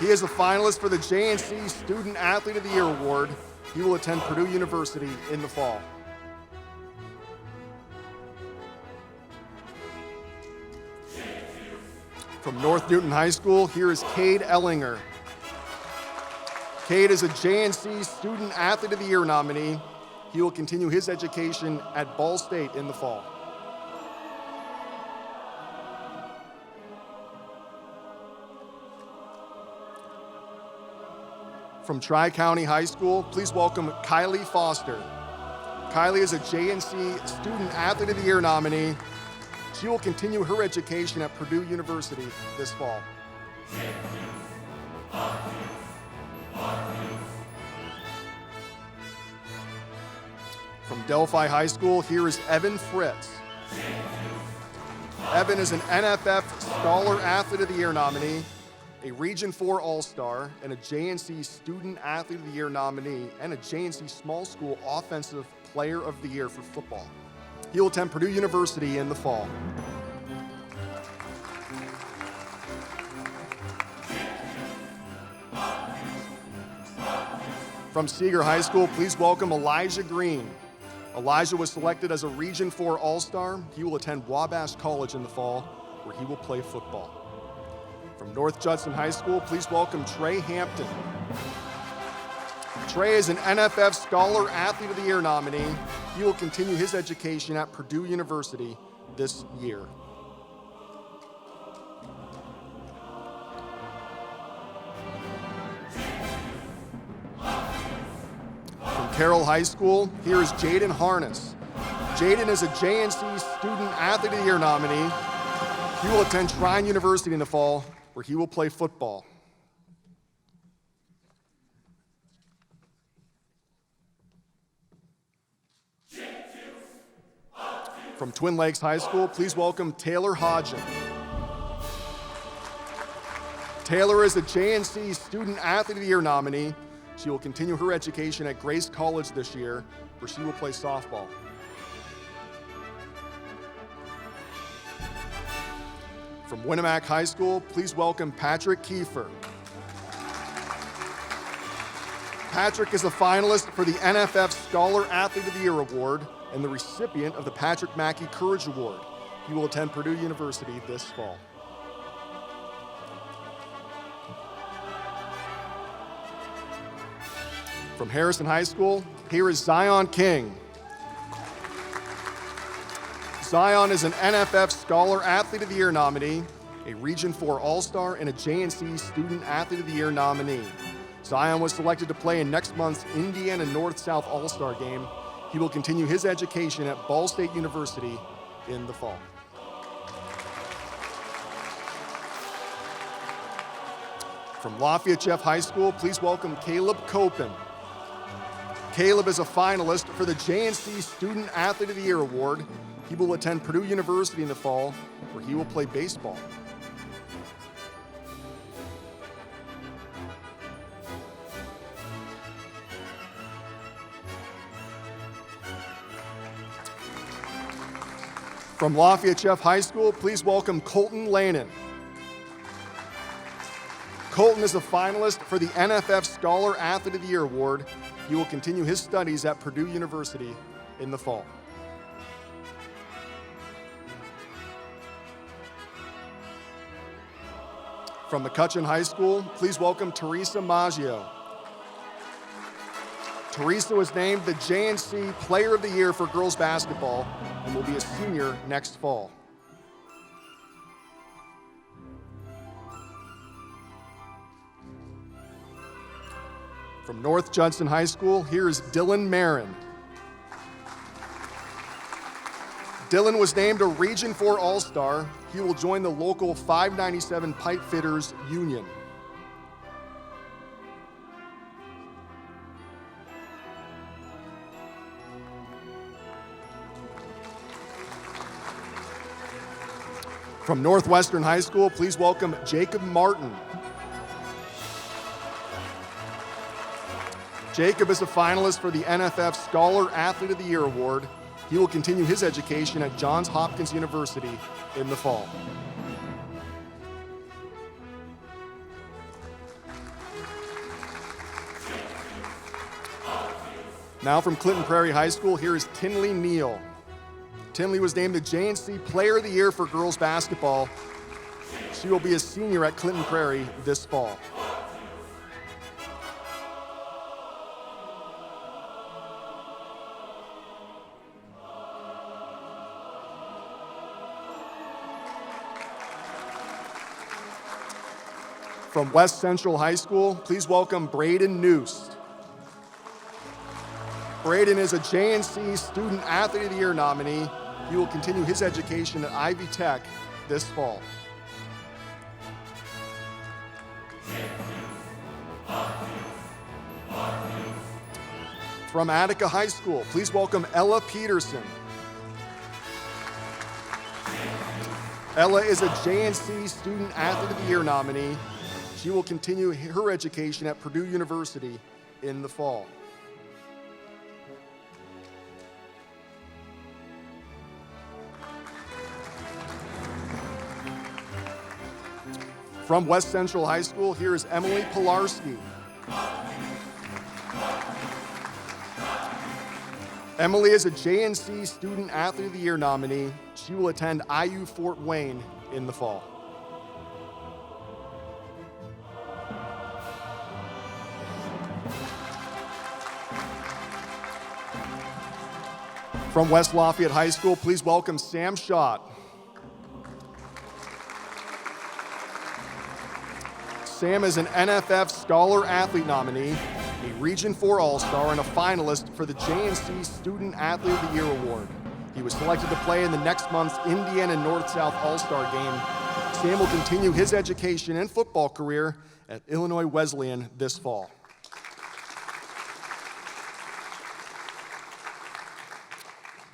He is a finalist for the JNC Student Athlete of the Year Award. He will attend Purdue University in the fall. From North Newton High School, here is Cade Ellinger. Cade is a JNC Student Athlete of the Year nominee. He will continue his education at Ball State in the fall. From Tri-County High School, please welcome Kylie Foster. Kylie is a JNC Student Athlete of the Year nominee. She will continue her education at Purdue University this fall. From Delphi High School, here is Evan Fritz. Evan is an NFF Scholar Athlete of the Year nominee. a Region 4 All-Star, and a JNC Student Athlete of the Year nominee, and a JNC Small School Offensive Player of the Year for football. He will attend Purdue University in the fall. From Seeger High School, please welcome Elijah Green. Elijah was selected as a Region 4 All-Star. He will attend Wabash College in the fall, where he will play football. From North Judson High School, please welcome Trey Hampton. Trey is an NFF Scholar Athlete of the Year nominee. He will continue his education at Purdue University this year. Carroll High School, here is Jaden Harness. Jaden is a JNC Student Athlete of the Year nominee. He will attend Trine University in the fall, where he will play football. From Twin Lakes High School, please welcome Taylor Hodgen. Taylor is a JNC Student Athlete of the Year nominee. She will continue her education at Grace College this year, where she will play softball. From Winnemac High School, please welcome Patrick Kiefer. Patrick is a finalist for the NFF Scholar Athlete of the Year Award and the recipient of the Patrick Mackey Courage Award. He will attend Purdue University this fall. From Harrison High School, here is Zion King. Zion is an NFF Scholar Athlete of the Year nominee, a Region 4 All-Star, and a JNC Student Athlete of the Year nominee. Zion was selected to play in next month's Indiana North-South All-Star game. He will continue his education at Ball State University in the fall. From Lafayette Jeff High School, please welcome Caleb Copen. Caleb is a finalist for the JNC Student Athlete of the Year Award. He will attend Purdue University in the fall, where he will play baseball. From Lafayette Jeff High School, please welcome Colton Lannon. Colton is a finalist for the NFF Scholar Athlete of the Year Award. He will continue his studies at Purdue University in the fall. From McCutcheon High School, please welcome Teresa Maggio. Teresa was named the JNC Player of the Year for girls basketball and will be a senior next fall. From North Judson High School, here is Dylan Marin. Dylan was named a Region 4 All-Star. He will join the local 597 Pipe Fitters Union. From Northwestern High School, please welcome Jacob Martin. Jacob is a finalist for the NFF Scholar Athlete of the Year Award. He will continue his education at Johns Hopkins University in the fall. Now from Clinton Prairie High School, here is Tinley Neal. Tinley was named the JNC Player of the Year for girls basketball. She will be a senior at Clinton Prairie this fall. From West Central High School, please welcome Braden Noose. Braden is a JNC Student Athlete of the Year nominee. He will continue his education at Ivy Tech this fall. From Attica High School, please welcome Ella Peterson. Ella is a JNC Student Athlete of the Year nominee. She will continue her education at Purdue University in the fall. From West Central High School, here is Emily Pilarski. Emily is a JNC Student Athlete of the Year nominee. She will attend IU Fort Wayne in the fall. From West Lafayette High School, please welcome Sam Schott. Sam is an NFF Scholar Athlete nominee, a Region 4 All-Star, and a finalist for the JNC Student Athlete of the Year Award. He was selected to play in the next month's Indiana North-South All-Star game. Sam will continue his education and football career at Illinois Wesleyan this fall.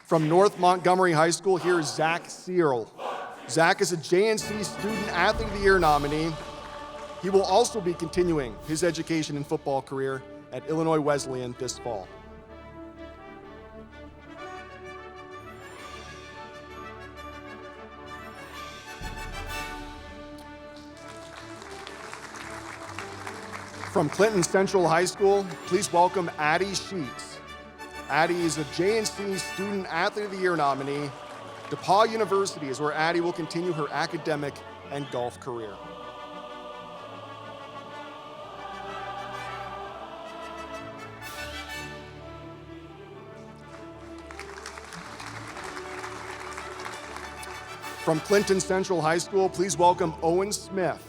From North Montgomery High School, here is Zach Searle. Zach is a JNC Student Athlete of the Year nominee. He will also be continuing his education and football career at Illinois Wesleyan this fall. From Clinton Central High School, please welcome Addie Sheets. Addie is a JNC Student Athlete of the Year nominee. DePauw University is where Addie will continue her academic and golf career. From Clinton Central High School, please welcome Owen Smith.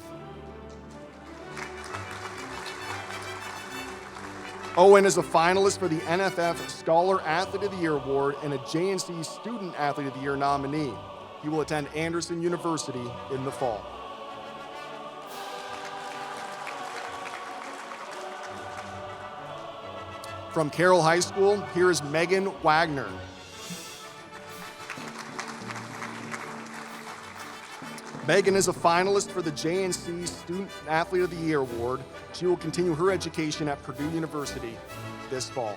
Owen is a finalist for the NFF Scholar Athlete of the Year Award and a JNC Student Athlete of the Year nominee. He will attend Anderson University in the fall. From Carroll High School, here is Megan Wagner. Megan is a finalist for the JNC Student Athlete of the Year Award. She will continue her education at Purdue University this fall.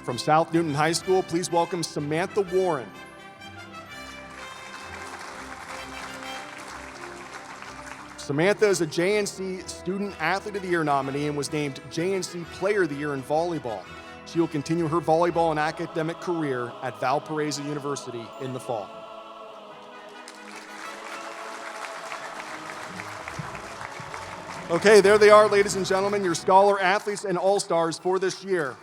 From South Newton High School, please welcome Samantha Warren. Samantha is a JNC Student Athlete of the Year nominee and was named JNC Player of the Year in volleyball. She will continue her volleyball and academic career at Valparaiso University in the fall. Okay, there they are, ladies and gentlemen, your Scholar Athletes and All-Stars for this year.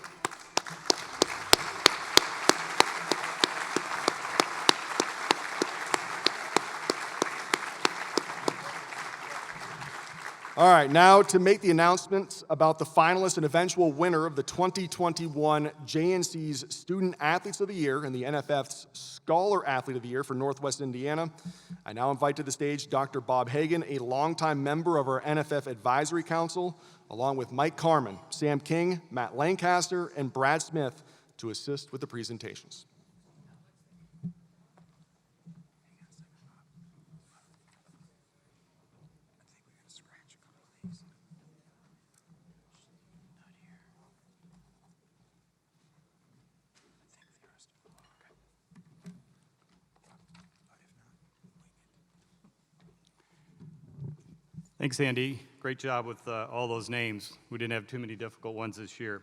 All right, now to make the announcements about the finalist and eventual winner of the 2021 JNC's Student Athletes of the Year and the NFF's Scholar Athlete of the Year for Northwest Indiana, I now invite to the stage Dr. Bob Hagan, a longtime member of our NFF Advisory Council, along with Mike Carmen, Sam King, Matt Lancaster, and Brad Smith to assist with the presentations. Thanks, Andy. Great job with all those names. We didn't have too many difficult ones this year.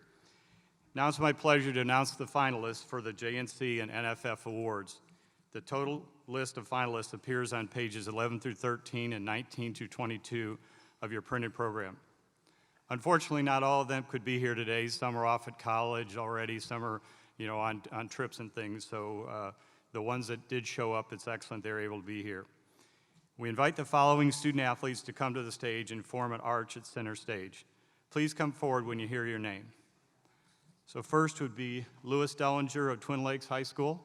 Now it's my pleasure to announce the finalists for the JNC and NFF awards. The total list of finalists appears on pages 11 through 13 and 19 through 22 of your printed program. Unfortunately, not all of them could be here today. Some are off at college already, some are on trips and things. So the ones that did show up, it's excellent they're able to be here. We invite the following student athletes to come to the stage and form an arch at center stage. Please come forward when you hear your name. So first would be Lewis Dellinger of Twin Lakes High School.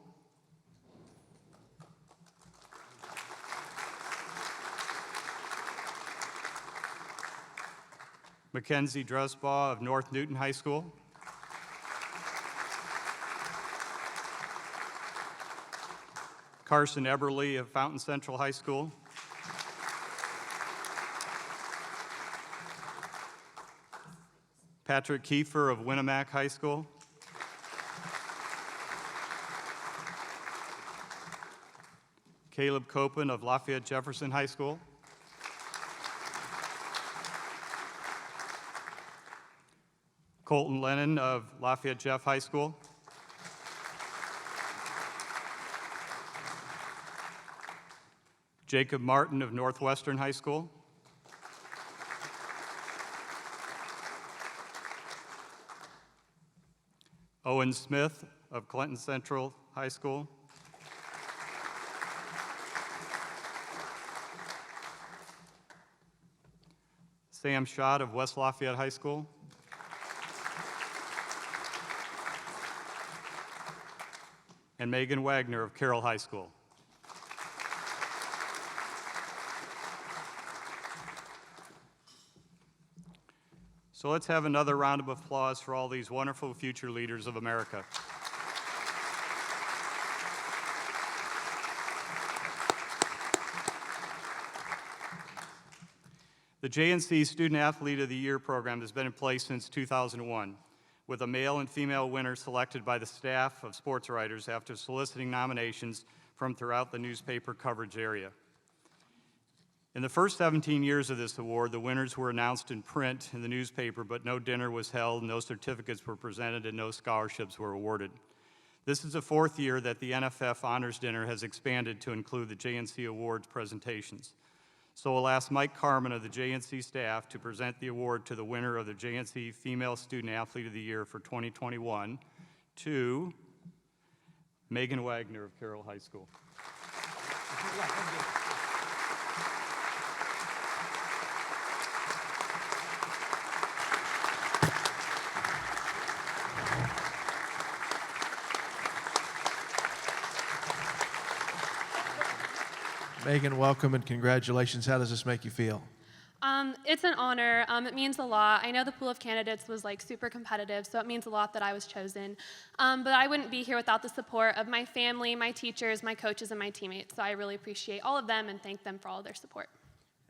Mackenzie Dressbaugh of North Newton High School. Carson Eberly of Fountain Central High School. Patrick Kiefer of Winnemac High School. Caleb Copen of Lafayette Jefferson High School. Colton Lennon of Lafayette Jeff High School. Jacob Martin of Northwestern High School. Owen Smith of Clinton Central High School. Sam Schott of West Lafayette High School. And Megan Wagner of Carroll High School. So let's have another round of applause for all these wonderful future leaders of America. The JNC Student Athlete of the Year program has been in place since 2001, with a male and female winner selected by the staff of sports writers after soliciting nominations from throughout the newspaper coverage area. In the first 17 years of this award, the winners were announced in print in the newspaper, but no dinner was held, no certificates were presented, and no scholarships were awarded. This is the fourth year that the NFF Honors Dinner has expanded to include the JNC Awards presentations. So we'll ask Mike Carmen of the JNC staff to present the award to the winner of the JNC Female Student Athlete of the Year for 2021 to Megan Wagner of Carroll High School. Megan, welcome and congratulations. How does this make you feel? It's an honor. It means a lot. I know the pool of candidates was like super competitive, so it means a lot that I was chosen. But I wouldn't be here without the support of my family, my teachers, my coaches, and my teammates. So I really appreciate all of them and thank them for all their support.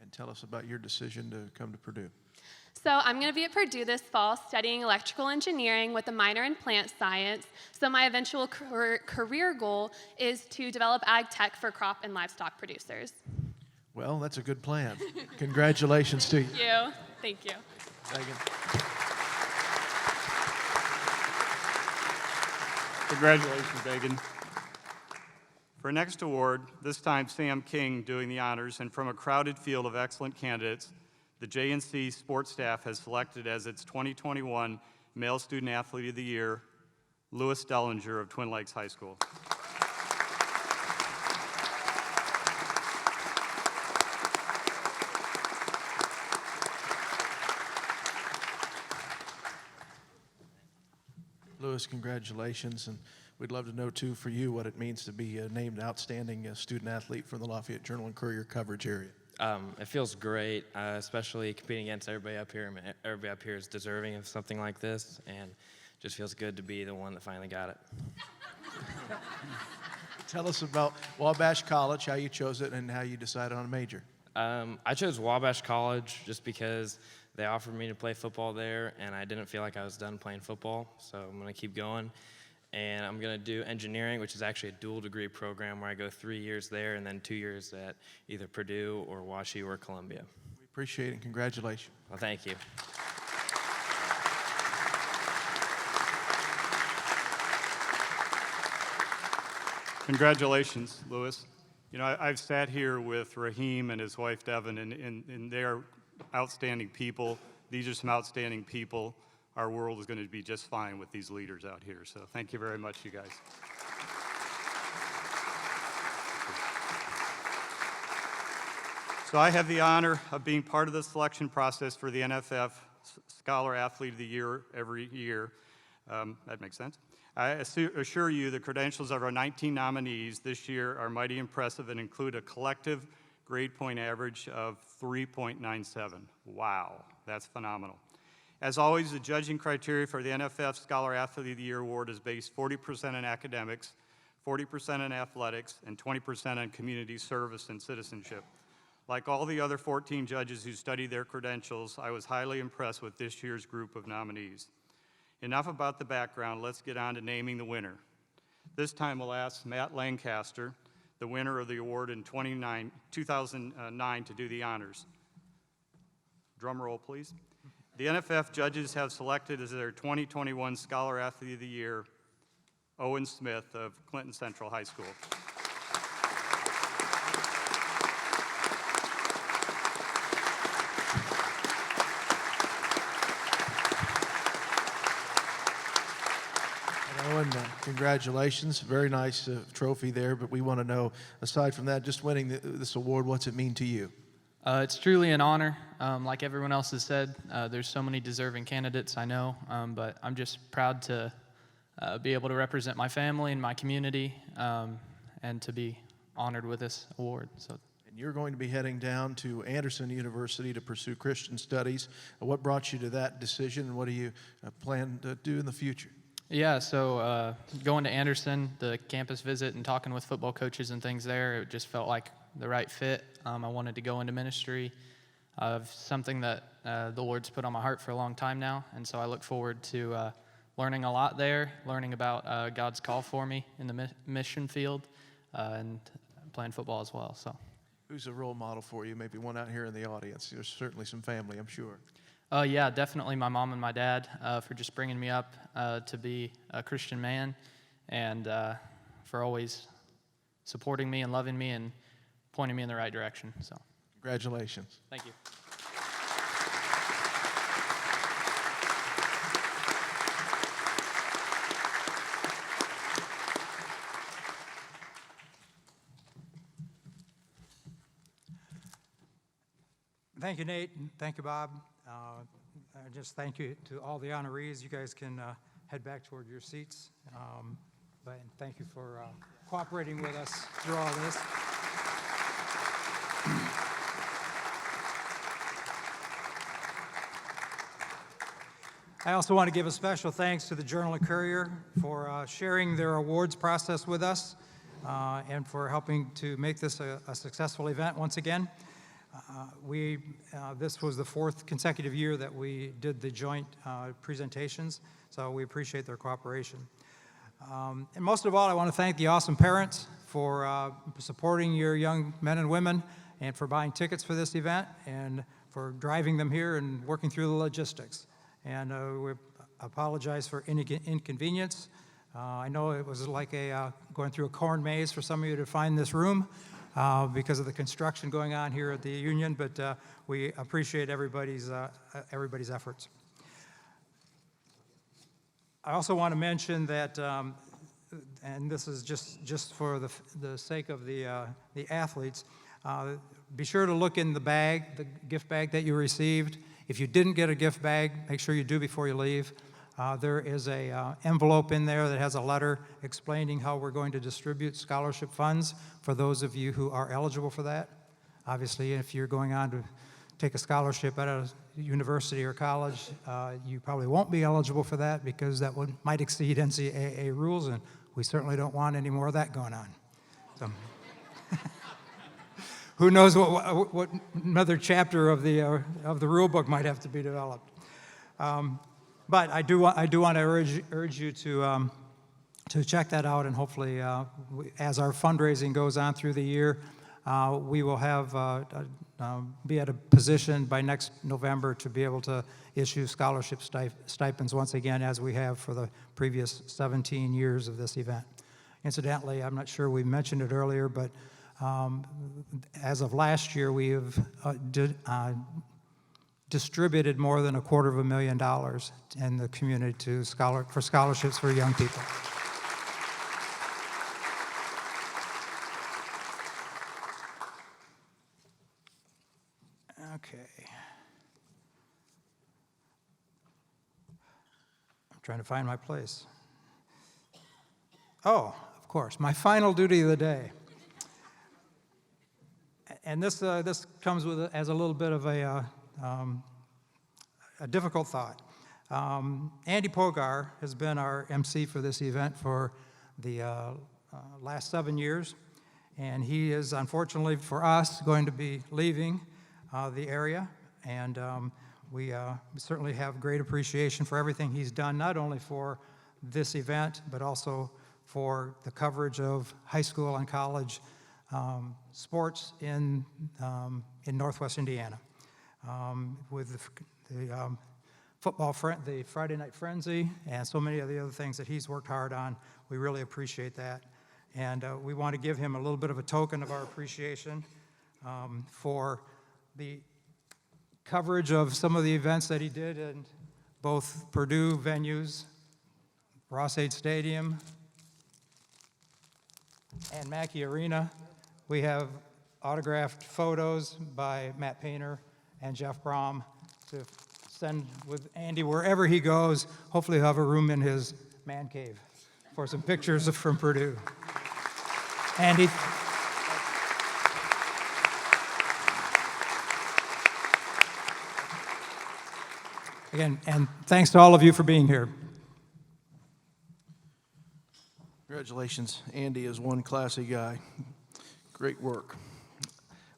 And tell us about your decision to come to Purdue. So I'm going to be at Purdue this fall studying electrical engineering with a minor in plant science. So my eventual career goal is to develop ag tech for crop and livestock producers. Well, that's a good plan. Congratulations to you. Thank you. Thank you. Megan. Congratulations, Megan. For our next award, this time Sam King doing the honors, and from a crowded field of excellent candidates, the JNC sports staff has selected as its 2021 Male Student Athlete of the Year, Louis Dellinger of Twin Lakes High School. Louis, congratulations, and we'd love to know, too, for you what it means to be named Outstanding Student Athlete for the Lafayette Journal and Courier coverage area. It feels great, especially competing against everybody up here. I mean, everybody up here is deserving of something like this, and it just feels good to be the one that finally got it. Tell us about Wabash College, how you chose it, and how you decided on a major. I chose Wabash College just because they offered me to play football there, and I didn't feel like I was done playing football, so I'm going to keep going. And I'm going to do engineering, which is actually a dual degree program where I go 3 years there and then 2 years at either Purdue or WashU or Columbia. We appreciate it, and congratulations. Well, thank you. Congratulations, Louis. You know, I've sat here with Raheem and his wife Devin, and they are outstanding people. These are some outstanding people. Our world is going to be just fine with these leaders out here. So thank you very much, you guys. So I have the honor of being part of the selection process for the NFF Scholar Athlete of the Year every year. That makes sense. I assure you the credentials of our 19 nominees this year are mighty impressive and include a collective grade point average of 3.97. Wow, that's phenomenal. As always, the judging criteria for the NFF Scholar Athlete of the Year Award is based 40% on academics, 40% in athletics, and 20% on community service and citizenship. Like all the other 14 judges who studied their credentials, I was highly impressed with this year's group of nominees. Enough about the background, let's get on to naming the winner. This time we'll ask Matt Lancaster, the winner of the award in 2009, to do the honors. Drum roll, please. The NFF judges have selected as their 2021 Scholar Athlete of the Year, Owen Smith of Clinton Central High School. Owen, congratulations. Very nice trophy there, but we want to know, aside from that, just winning this award, what's it mean to you? It's truly an honor. Like everyone else has said, there's so many deserving candidates, I know, but I'm just proud to be able to represent my family and my community and to be honored with this award. So. And you're going to be heading down to Anderson University to pursue Christian studies. What brought you to that decision, and what do you plan to do in the future? Yeah, so going to Anderson, the campus visit and talking with football coaches and things there, it just felt like the right fit. I wanted to go into ministry of something that the Lord's put on my heart for a long time now, and so I look forward to learning a lot there, learning about God's call for me in the mission field, and playing football as well. So, who's a role model for you? Maybe one out here in the audience. There's certainly some family, I'm sure. Yeah, definitely my mom and my dad for just bringing me up to be a Christian man, and for always supporting me and loving me and pointing me in the right direction. So, congratulations. Thank you. Thank you, Nate, and thank you, Bob. Just thank you to all the honorees. You guys can head back toward your seats. But thank you for cooperating with us through all this. I also want to give a special thanks to the Journal and Courier for sharing their awards process with us and for helping to make this a successful event once again. This was the 4th consecutive year that we did the joint presentations, so we appreciate their cooperation. And most of all, I want to thank the awesome parents for supporting your young men and women and for buying tickets for this event and for driving them here and working through the logistics. And we apologize for any inconvenience. I know it was like going through a corn maze for some of you to find this room. Because of the construction going on here at the Union, but we appreciate everybody's efforts. I also want to mention that, and this is just for the sake of the athletes, be sure to look in the bag, the gift bag that you received. If you didn't get a gift bag, make sure you do before you leave. There is an envelope in there that has a letter explaining how we're going to distribute scholarship funds for those of you who are eligible for that. Obviously, if you're going on to take a scholarship at a university or college, you probably won't be eligible for that because that might exceed NCAA rules, and we certainly don't want any more of that going on. So, who knows what another chapter of the rule book might have to be developed. But I do want to urge you to check that out, and hopefully, as our fundraising goes on through the year, we will be at a position by next November to be able to issue scholarship stipends once again, as we have for the previous 17 years of this event. Incidentally, I'm not sure we mentioned it earlier, but as of last year, we have distributed more than $250,000 in the community for scholarships for young people. Okay. I'm trying to find my place. Oh, of course, my final duty of the day. And this comes with as a little bit of a difficult thought. Andy Pogar has been our MC for this event for the last 7 years. And he is, unfortunately for us, going to be leaving the area. And we certainly have great appreciation for everything he's done, not only for this event, but also for the coverage of high school and college sports in Northwest Indiana. With the the Friday Night Frenzy, and so many of the other things that he's worked hard on, we really appreciate that. And we want to give him a little bit of a token of our appreciation for the coverage of some of the events that he did in both Purdue venues, Ross-Ade Stadium, and Mackey Arena. We have autographed photos by Matt Painter and Jeff Brom to send with Andy wherever he goes. Hopefully he'll have a room in his man cave for some pictures from Purdue. Andy. Again, and thanks to all of you for being here. Congratulations. Andy is one classy guy. Great work.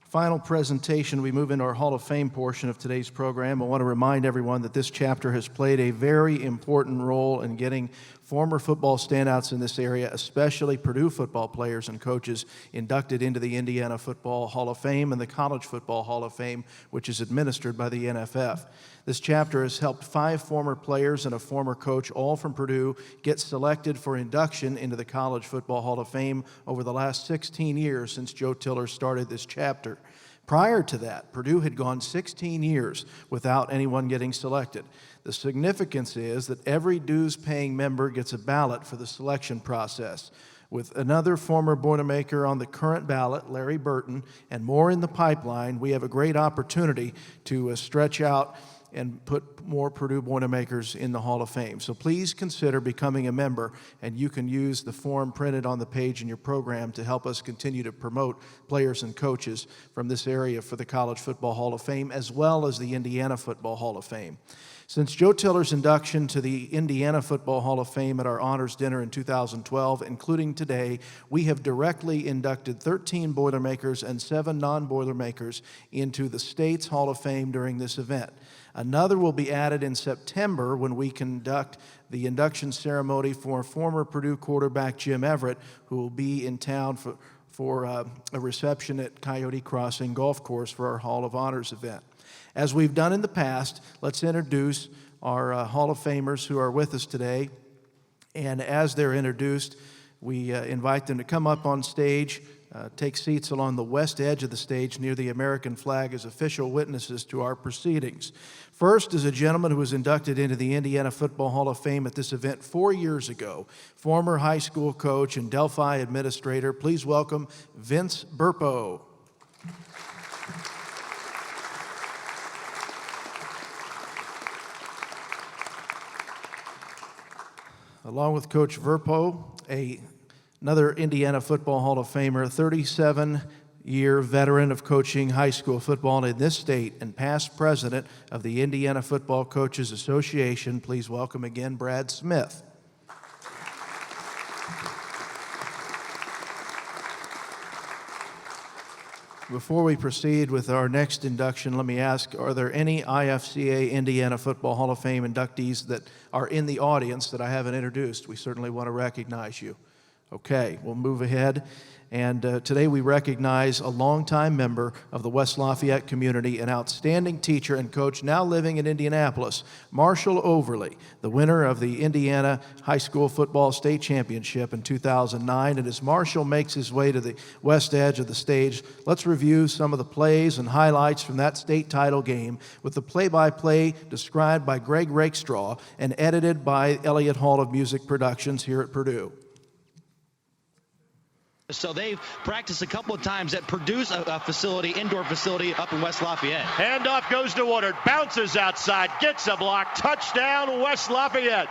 Final presentation, we move into our Hall of Fame portion of today's program. I want to remind everyone that this chapter has played a very important role in getting former football standouts in this area, especially Purdue football players and coaches, inducted into the Indiana Football Hall of Fame and the College Football Hall of Fame, which is administered by the NFF. This chapter has helped 5 former players and a former coach, all from Purdue, get selected for induction into the College Football Hall of Fame over the last 16 years since Joe Tiller started this chapter. Prior to that, Purdue had gone 16 years without anyone getting selected. The significance is that every dues-paying member gets a ballot for the selection process. With another former Boilermaker on the current ballot, Larry Burton, and more in the pipeline, we have a great opportunity to stretch out and put more Purdue Boilermakers in the Hall of Fame. So please consider becoming a member, and you can use the form printed on the page in your program to help us continue to promote players and coaches from this area for the College Football Hall of Fame, as well as the Indiana Football Hall of Fame. Since Joe Tiller's induction to the Indiana Football Hall of Fame at our honors dinner in 2012, including today, we have directly inducted 13 Boilermakers and 7 non-Boilermakers into the state's Hall of Fame during this event. Another will be added in September when we conduct the induction ceremony for former Purdue quarterback Jim Everett, who will be in town for a reception at Coyote Crossing Golf Course for our Hall of Honors event. As we've done in the past, let's introduce our Hall of Famers who are with us today. And as they're introduced, we invite them to come up on stage, take seats along the west edge of the stage near the American flag as official witnesses to our proceedings. First is a gentleman who was inducted into the Indiana Football Hall of Fame at this event 4 years ago, former high school coach and Delphi administrator. Please welcome Vince Burpo. Along with Coach Verpo, another Indiana Football Hall of Famer, 37-year veteran of coaching high school football in this state and past president of the Indiana Football Coaches Association. Please welcome again Brad Smith. Before we proceed with our next induction, let me ask, are there any IFCA Indiana Football Hall of Fame inductees that are in the audience that I haven't introduced? We certainly want to recognize you. Okay, we'll move ahead. And today we recognize a longtime member of the West Lafayette community, an outstanding teacher and coach now living in Indianapolis, Marshall Overly, the winner of the Indiana High School Football State Championship in 2009. And as Marshall makes his way to the west edge of the stage, let's review some of the plays and highlights from that state title game with the play-by-play described by Greg Rakestraw and edited by Elliott Hall of Music Productions here at Purdue. So they've practiced a couple of times at Purdue's facility, indoor facility up in West Lafayette. Handoff goes to Woodard, bounces outside, gets a block, touchdown West Lafayette.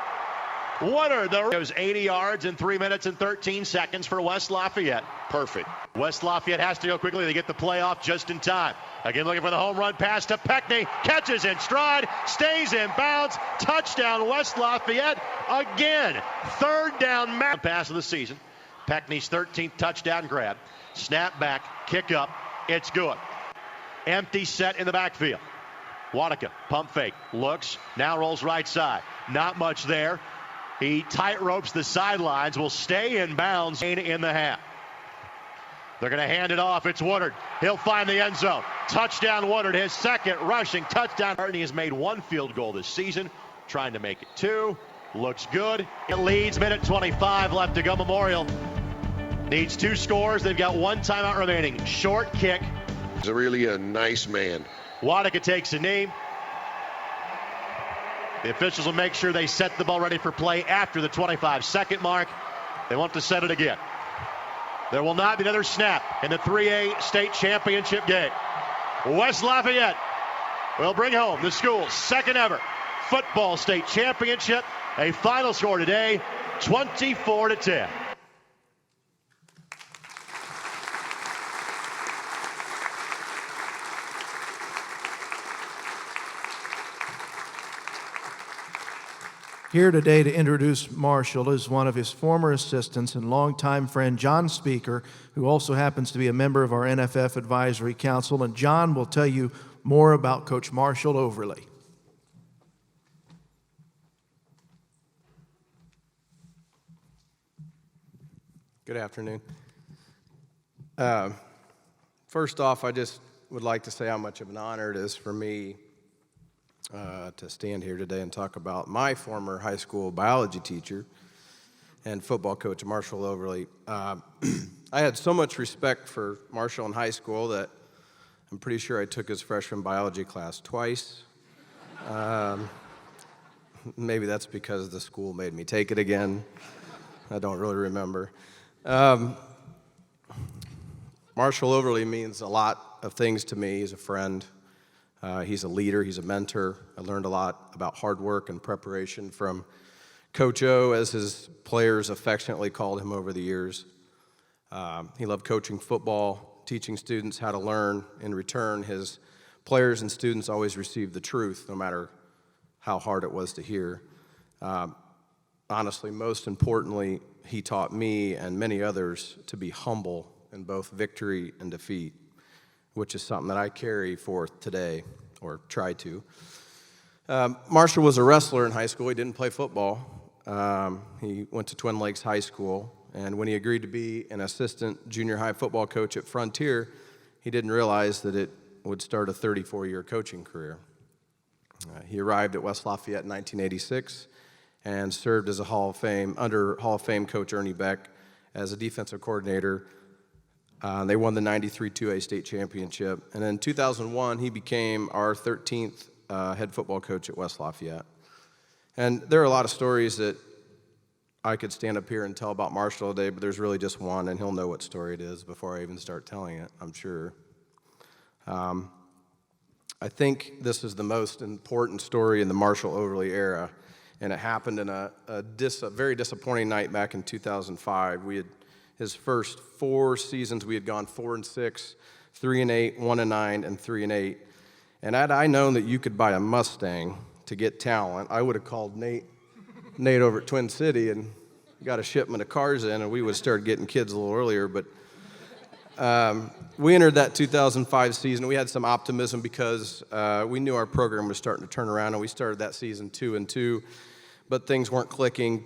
Woodard goes 80 yards in 3 minutes and 13 seconds for West Lafayette. Perfect. West Lafayette has to go quickly. They get the play off just in time. Again, looking for the home run pass to Peckney. Catches in stride, stays in bounds. Touchdown West Lafayette again. Third down pass of the season. Peckney's 13th touchdown grab. Snap back, kick up, it's good. Empty set in the backfield. Wanaka, pump fake, looks, now rolls right side. Not much there. He tight ropes the sidelines, will stay in bounds in the half. They're going to hand it off. It's Woodard. He'll find the end zone. Touchdown Woodard, his second rushing touchdown. He has made 1 field goal this season, trying to make it 2. Looks good. It leads, minute 25 left to go. Memorial needs 2 scores. They've got 1 timeout remaining. Short kick. He's really a nice man. Wanaka takes a knee. The officials will make sure they set the ball ready for play after the 25-second mark. They want to set it again. There will not be another snap in the 3A state championship game. West Lafayette will bring home the school's second ever football state championship. A final score today, 24-10. Here today to introduce Marshall is one of his former assistants and longtime friend, John Speaker, who also happens to be a member of our NFF Advisory Council. And John will tell you more about Coach Marshall Overly. Good afternoon. First off, I just would like to say how much of an honor it is for me to stand here today and talk about my former high school biology teacher and football coach, Marshall Overly. I had so much respect for Marshall in high school that I'm pretty sure I took his freshman biology class twice. Maybe that's because the school made me take it again. I don't really remember. Marshall Overly means a lot of things to me. He's a friend. He's a leader. He's a mentor. I learned a lot about hard work and preparation from Coach O, as his players affectionately called him over the years. He loved coaching football, teaching students how to learn. In return, his players and students always received the truth, no matter how hard it was to hear. Honestly, most importantly, he taught me and many others to be humble in both victory and defeat, which is something that I carry forth today, or try to. Marshall was a wrestler in high school. He didn't play football. He went to Twin Lakes High School, and when he agreed to be an assistant junior high football coach at Frontier, he didn't realize that it would start a 34-year coaching career. He arrived at West Lafayette in 1986 and served as under Hall of Fame coach Ernie Beck as a defensive coordinator. They won the 93 2A state championship. And in 2001, he became our 13th head football coach at West Lafayette. And there are a lot of stories that I could stand up here and tell about Marshall today, but there's really just one, and he'll know what story it is before I even start telling it, I'm sure. I think this is the most important story in the Marshall Overly era, and it happened in a very disappointing night back in 2005. His first 4 seasons, we had gone 4-6, 3-8, 1-9, and 3-8. And had I known that you could buy a Mustang to get talent, I would have called Nate over at Twin City and got a shipment of cars in, and we would have started getting kids a little earlier. But we entered that 2005 season. We had some optimism because we knew our program was starting to turn around, and we started that season 2-2. But things weren't clicking.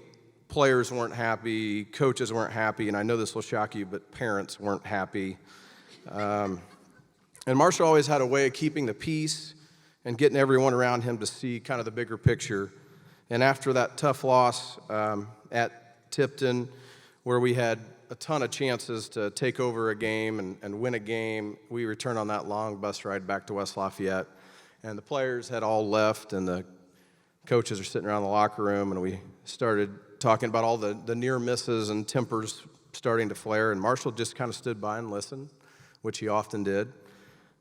Players weren't happy, coaches weren't happy, and I know this will shock you, but parents weren't happy. And Marshall always had a way of keeping the peace and getting everyone around him to see kind of the bigger picture. And after that tough loss at Tipton, where we had a ton of chances to take over a game and win a game, we returned on that long bus ride back to West Lafayette. And the players had all left, and the coaches are sitting around the locker room, and we started talking about all the near misses and tempers starting to flare, and Marshall just kind of stood by and listened, which he often did.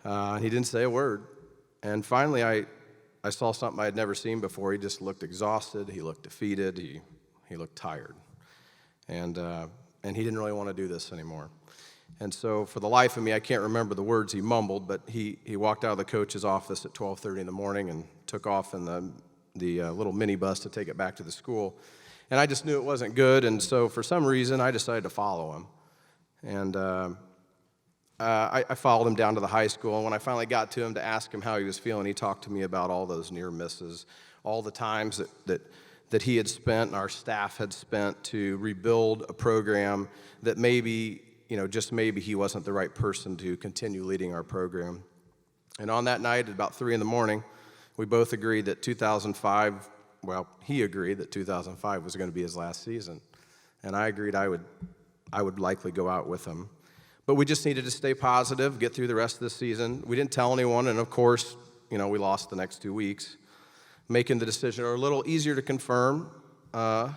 He didn't say a word. And finally, I saw something I had never seen before. He just looked exhausted. He looked defeated. He looked tired. And he didn't really want to do this anymore. And so for the life of me, I can't remember the words he mumbled, but he walked out of the coach's office at 12:30 in the morning and took off in the little minibus to take it back to the school. And I just knew it wasn't good, and so for some reason, I decided to follow him. And I followed him down to the high school, and when I finally got to him to ask him how he was feeling, he talked to me about all those near misses, all the times that he had spent and our staff had spent to rebuild a program that maybe, just maybe he wasn't the right person to continue leading our program. And on that night at about 3 in the morning, we both agreed that 2005, well, he agreed that 2005 was going to be his last season. And I agreed I would likely go out with him. But we just needed to stay positive, get through the rest of the season. We didn't tell anyone, and of course, we lost the next 2 weeks. Making the decision are a little easier to confirm, but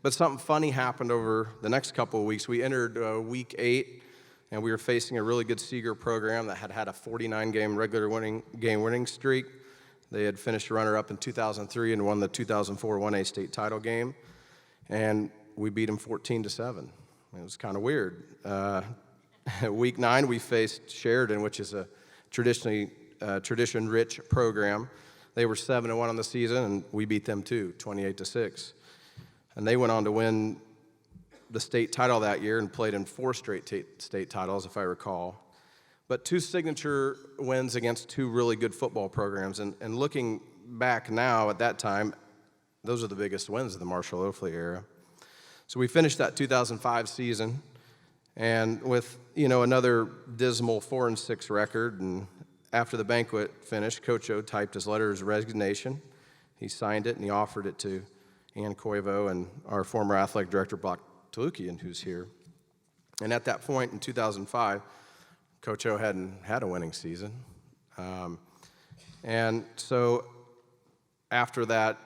something funny happened over the next couple of weeks. We entered week 8, and we were facing a really good Seeger program that had a 49-game regular winning streak. They had finished runner-up in 2003 and won the 2004 1A state title game, and we beat them 14-7. It was kind of weird. Week 9, we faced Sheridan, which is a tradition-rich program. They were 7-1 on the season, and we beat them too, 28-6. And they went on to win the state title that year and played in 4 straight state titles, if I recall. But 2 signature wins against 2 really good football programs. And looking back now at that time, those are the biggest wins of the Marshall Oakley era. So we finished that 2005 season, and with another dismal 4-6 record. And after the banquet finished, Coach O typed his letter of resignation. He signed it and he offered it to Ann Koivu and our former athletic director, Brock Tolukian, who's here. And at that point in 2005, Coach O hadn't had a winning season. And so after that,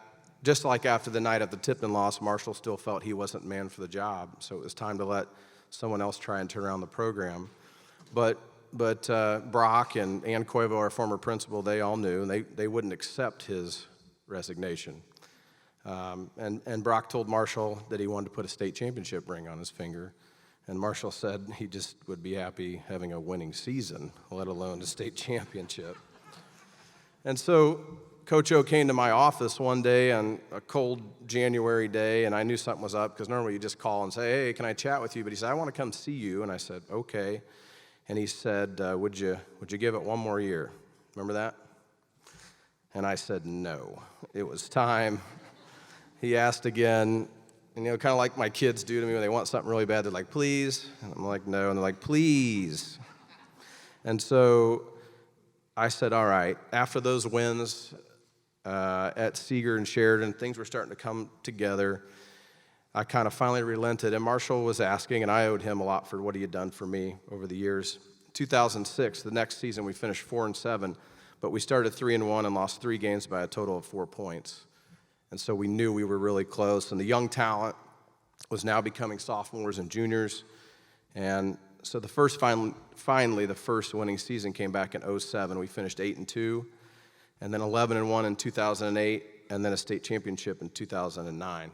just like after the night of the Tipton loss, Marshall still felt he wasn't man for the job. So it was time to let someone else try and turn around the program. But Brock and Ann Koivu, our former principal, they all knew, and they wouldn't accept his resignation. And Brock told Marshall that he wanted to put a state championship ring on his finger. And Marshall said he just would be happy having a winning season, let alone a state championship. And so Coach O came to my office one day on a cold January day, and I knew something was up because normally you just call and say, hey, can I chat with you? But he said, I want to come see you. And I said, okay. And he said, would you give it one more year? Remember that? And I said, no. It was time. He asked again, and kind of like my kids do to me when they want something really bad. They're like, please? And I'm like, no. And they're like, please. And so I said, all right. After those wins at Seeger and Sheridan, things were starting to come together. I kind of finally relented, and Marshall was asking, and I owed him a lot for what he had done for me over the years. 2006, the next season, we finished 4-7, but we started 3-1 and lost 3 games by a total of 4 points. And so we knew we were really close, and the young talent was now becoming sophomores and juniors. And so finally, the first winning season came back in 2007. We finished 8-2, and then 11-1 in 2008, and then a state championship in 2009.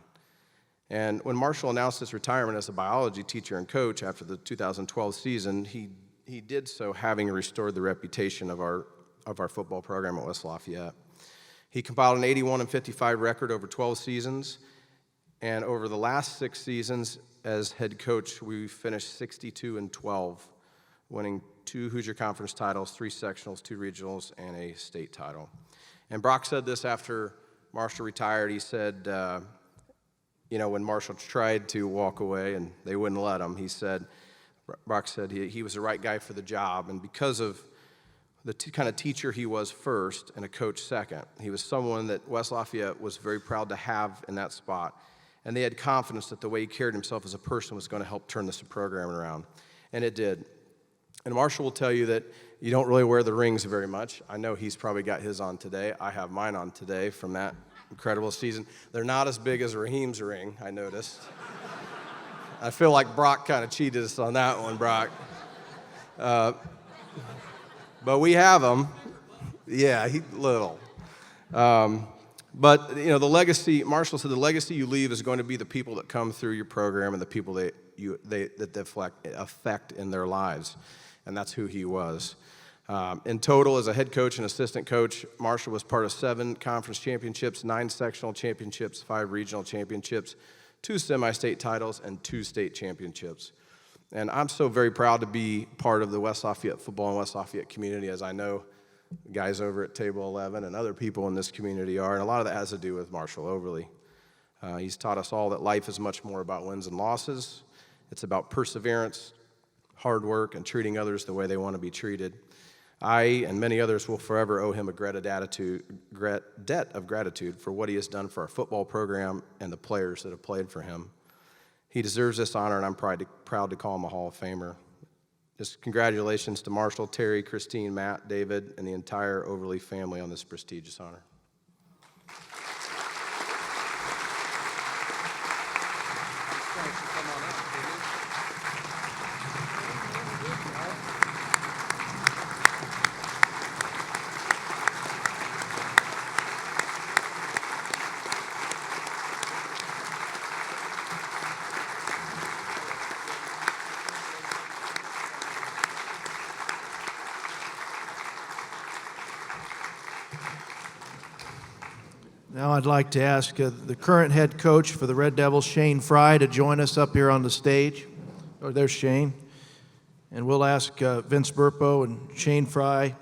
And when Marshall announced his retirement as a biology teacher and coach after the 2012 season, he did so having restored the reputation of our football program at West Lafayette. He compiled an 81-55 record over 12 seasons, and over the last 6 seasons as head coach, we finished 62-12, winning 2 Hoosier Conference titles, 3 sectionals, 2 regionals, and a state title. And Brock said this after Marshall retired. He said, when Marshall tried to walk away and they wouldn't let him, Brock said he was the right guy for the job, and because of the kind of teacher he was first and a coach second, he was someone that West Lafayette was very proud to have in that spot. And they had confidence that the way he carried himself as a person was going to help turn this program around. And it did. And Marshall will tell you that you don't really wear the rings very much. I know he's probably got his on today. I have mine on today from that incredible season. They're not as big as Raheem's ring, I noticed. I feel like Brock kind of cheated us on that one, Brock. But we have them. Yeah, little. But, the legacy, Marshall said, the legacy you leave is going to be the people that come through your program and the people that affect in their lives. And that's who he was. In total, as a head coach and assistant coach, Marshall was part of 7 conference championships, 9 sectional championships, 5 regional championships, 2 semi-state titles, and 2 state championships. And I'm so very proud to be part of the West Lafayette football and West Lafayette community, as I know the guys over at Table 11 and other people in this community are, and a lot of that has to do with Marshall Overly. He's taught us all that life is much more about wins and losses. It's about perseverance, hard work, and treating others the way they want to be treated. I and many others will forever owe him a debt of gratitude for what he has done for our football program and the players that have played for him. He deserves this honor, and I'm proud to call him a Hall of Famer. Just congratulations to Marshall, Terry, Christine, Matt, David, and the entire Overly family on this prestigious honor. Now I'd like to ask the current head coach for the Red Devils, Shane Fry, to join us up here on the stage. Oh, there's Shane. And we'll ask Vince Burpo and Shane Fry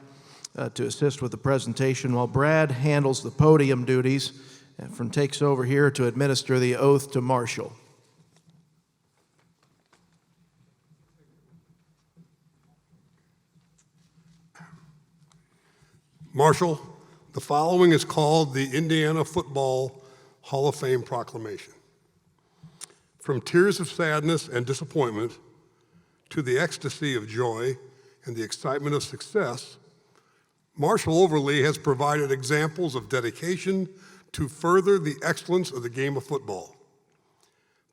to assist with the presentation while Brad handles the podium duties and takes over here to administer the oath to Marshall. Marshall, the following is called the Indiana Football Hall of Fame Proclamation. From tears of sadness and disappointment to the ecstasy of joy and the excitement of success, Marshall Overly has provided examples of dedication to further the excellence of the game of football.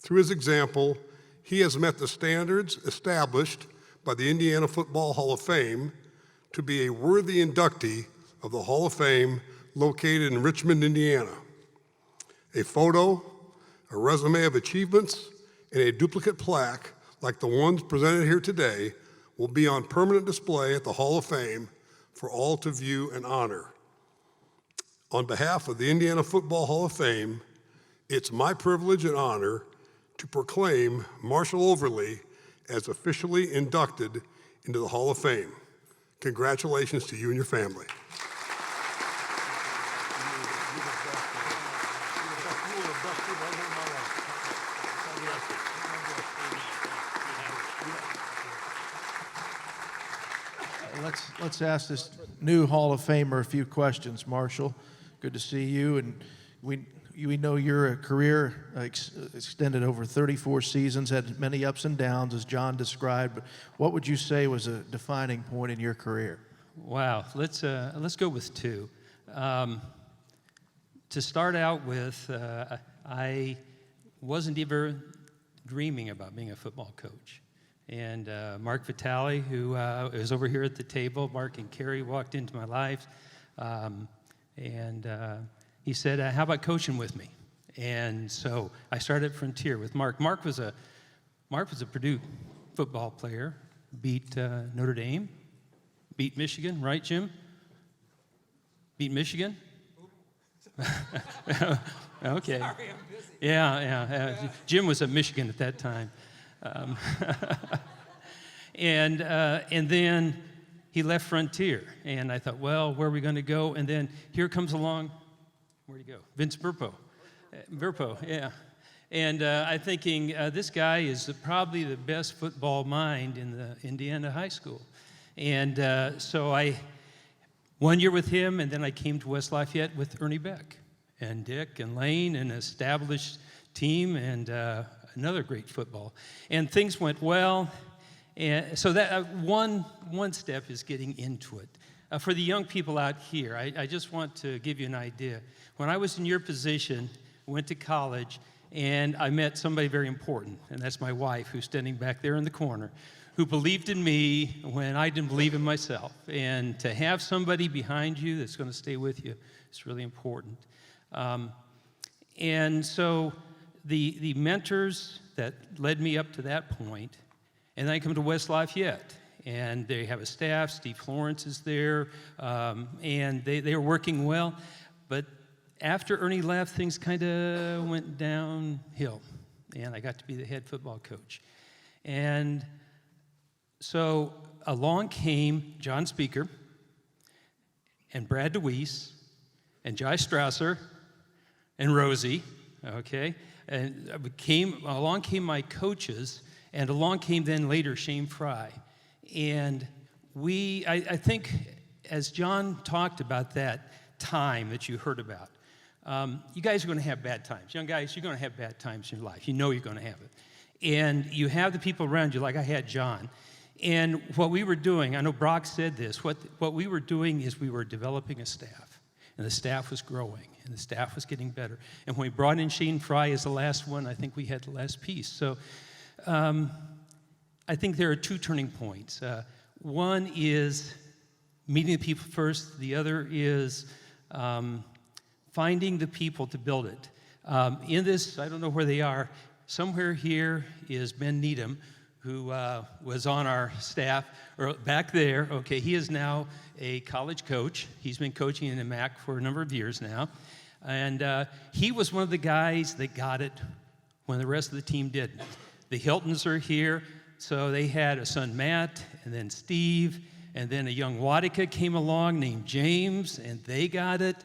Through his example, he has met the standards established by the Indiana Football Hall of Fame to be a worthy inductee of the Hall of Fame located in Richmond, Indiana. A photo, a resume of achievements, and a duplicate plaque like the ones presented here today will be on permanent display at the Hall of Fame for all to view and honor. On behalf of the Indiana Football Hall of Fame, it's my privilege and honor to proclaim Marshall Overly as officially inducted into the Hall of Fame. Congratulations to you and your family. Let's ask this new Hall of Famer a few questions. Marshall, good to see you. And we know your career extended over 34 seasons, had many ups and downs, as John described. But what would you say was a defining point in your career? Wow, let's go with 2. To start out with, I wasn't ever dreaming about being a football coach. And Mark Vitale, who is over here at the table, Mark and Carrie walked into my life, and he said, how about coaching with me? And so I started at Frontier with Mark. Mark was a Purdue football player, beat Notre Dame, beat Michigan, right, Jim? Beat Michigan? Okay. Sorry, I'm busy. Yeah. Jim was at Michigan at that time. And then he left Frontier, and I thought, well, where are we going to go? And then here comes along, where'd he go? Vince Burpo. Burpo, yeah. And I'm thinking, this guy is probably the best football mind in the Indiana high school. And so I, 1 year with him, and then I came to West Lafayette with Ernie Beck and Dick and Lane, an established team, and another great football. And things went well. And so that one step is getting into it. For the young people out here, I just want to give you an idea. When I was in your position, went to college, and I met somebody very important, and that's my wife, who's standing back there in the corner, who believed in me when I didn't believe in myself. And to have somebody behind you that's going to stay with you is really important. And so the mentors that led me up to that point, and then I come to West Lafayette, and they have a staff. Steve Florence is there, and they are working well. But after Ernie left, things kind of went downhill, and I got to be the head football coach. And so along came John Speaker and Brad DeWeese and Josh Strasser and Rosie, okay? And along came my coaches, and along came then later Shane Fry. And I think as John talked about that time that you heard about, you guys are going to have bad times. Young guys, you're going to have bad times in your life. You know you're going to have it. And you have the people around you, like I had John. And what we were doing, I know Brock said this, what we were doing is we were developing a staff. And the staff was growing, and the staff was getting better. And when we brought in Shane Fry as the last one, I think we had the last piece. So I think there are two turning points. One is meeting the people first. The other is finding the people to build it. In this, I don't know where they are, somewhere here is Ben Needham, who was on our staff, or back there. Okay, he is now a college coach. He's been coaching in the MAC for a number of years now. And he was one of the guys that got it when the rest of the team didn't. The Hiltons are here, so they had a son, Matt, and then Steve, and then a young Wadika came along named James, and they got it.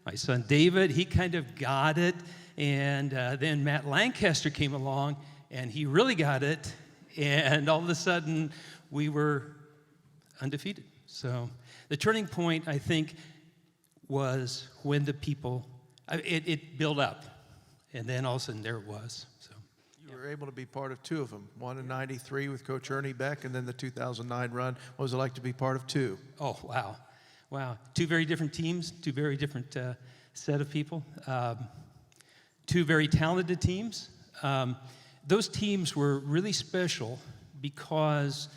My son, David, he kind of got it. And then Matt Lancaster came along, and he really got it. And all of a sudden, we were undefeated. So the turning point, I think, was when the people, it built up. And then all of a sudden, there it was. So you were able to be part of two of them, one in '93 with Coach Ernie Beck, and then the 2009 run. What was it like to be part of two? Oh, wow. Wow. Two very different teams, two very different set of people, two very talented teams. Those teams were really special because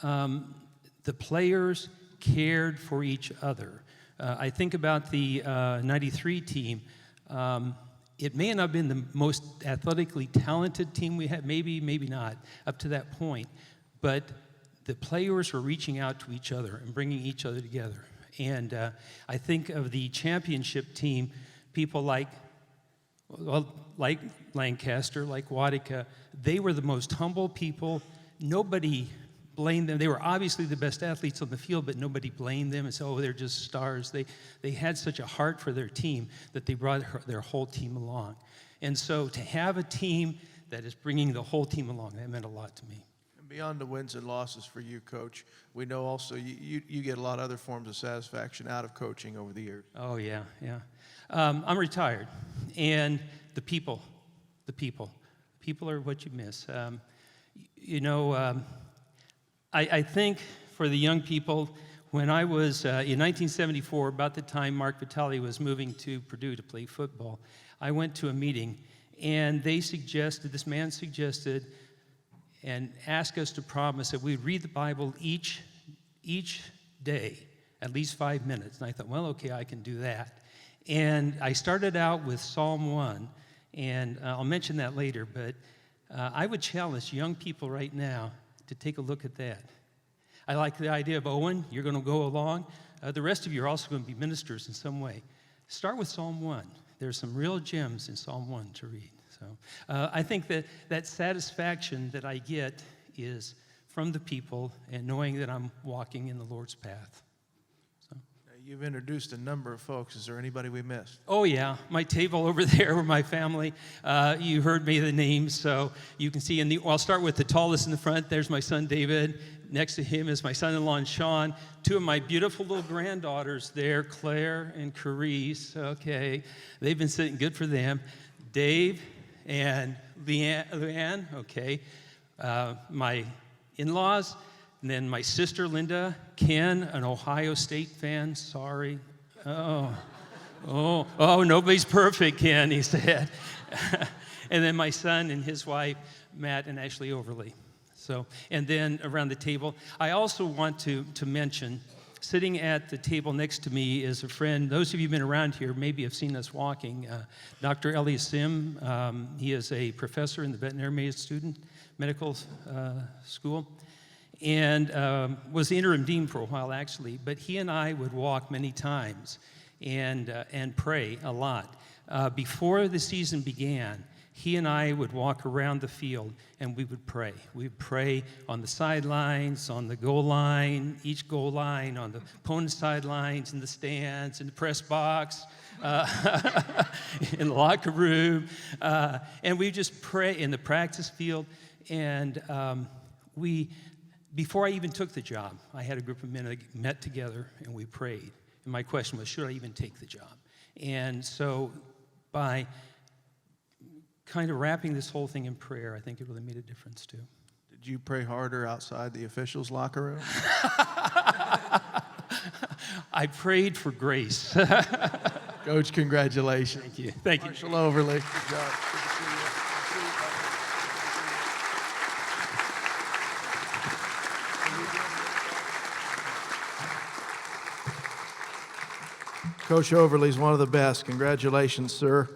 the players cared for each other. I think about the '93 team. It may not have been the most athletically talented team we had, maybe not, up to that point. But the players were reaching out to each other and bringing each other together. And I think of the championship team, people like Lancaster, like Wadika, they were the most humble people. Nobody blamed them. They were obviously the best athletes on the field, but nobody blamed them and said, oh, they're just stars. They had such a heart for their team that they brought their whole team along. And so to have a team that is bringing the whole team along, that meant a lot to me. And beyond the wins and losses for you, Coach, we know also you get a lot of other forms of satisfaction out of coaching over the years. Oh, yeah. I'm retired, and the people are what you miss. I think for the young people, when I was in 1974, about the time Mark Vitale was moving to Purdue to play football, I went to a meeting, and this man suggested and asked us to promise that we'd read the Bible each day, at least 5 minutes. And I thought, well, okay, I can do that. And I started out with Psalm 1, and I'll mention that later, but I would challenge young people right now to take a look at that. I like the idea of Owen, you're going to go along. The rest of you are also going to be ministers in some way. Start with Psalm 1. There's some real gems in Psalm 1 to read. So I think that satisfaction that I get is from the people and knowing that I'm walking in the Lord's path. You've introduced a number of folks. Is there anybody we missed? Oh, yeah. My table over there with my family. You heard me the names, so you can see. I'll start with the tallest in the front. There's my son, David. Next to him is my son-in-law, Sean. Two of my beautiful little granddaughters there, Claire and Carice. Okay. They've been sitting good for them. Dave and Leanne. Okay. My in-laws. And then my sister, Linda, Ken, an Ohio State fan, sorry. Oh, nobody's perfect, Ken, he said. And then my son and his wife, Matt and Ashley Overly. So, and then around the table, I also want to mention, sitting at the table next to me is a friend. Those of you who've been around here maybe have seen us walking. Dr. Elias Sim, he is a professor in the veterinary medical school. and was the interim dean for a while, actually. But he and I would walk many times and pray a lot. Before the season began, he and I would walk around the field and we would pray. We would pray on the sidelines, on the goal line, each goal line, on the opponent's sidelines, in the stands, in the press box, in the locker room. And we just pray in the practice field. And before I even took the job, I had a group of men that met together and we prayed. And my question was, should I even take the job? And so by kind of wrapping this whole thing in prayer, I think it really made a difference too. Did you pray harder outside the officials' locker room? I prayed for grace. Coach, congratulations. Thank you. Thank you. Marshall Overly. Good job. Good to see you. Coach Overly's one of the best. Congratulations, sir.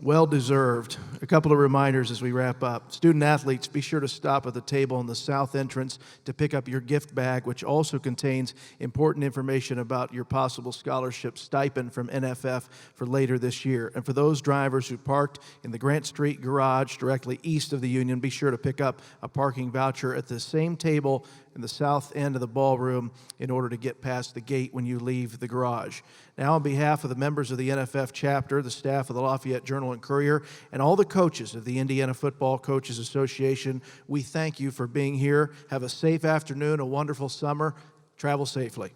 Well deserved. A couple of reminders as we wrap up. Student athletes, be sure to stop at the table in the south entrance to pick up your gift bag, which also contains important information about your possible scholarship stipend from NFF for later this year. And for those drivers who parked in the Grant Street garage directly east of the Union, be sure to pick up a parking voucher at the same table in the south end of the ballroom in order to get past the gate when you leave the garage. Now, on behalf of the members of the NFF chapter, the staff of the Lafayette Journal and Courier, and all the coaches of the Indiana Football Coaches Association, we thank you for being here. Have a safe afternoon, a wonderful summer. Travel safely.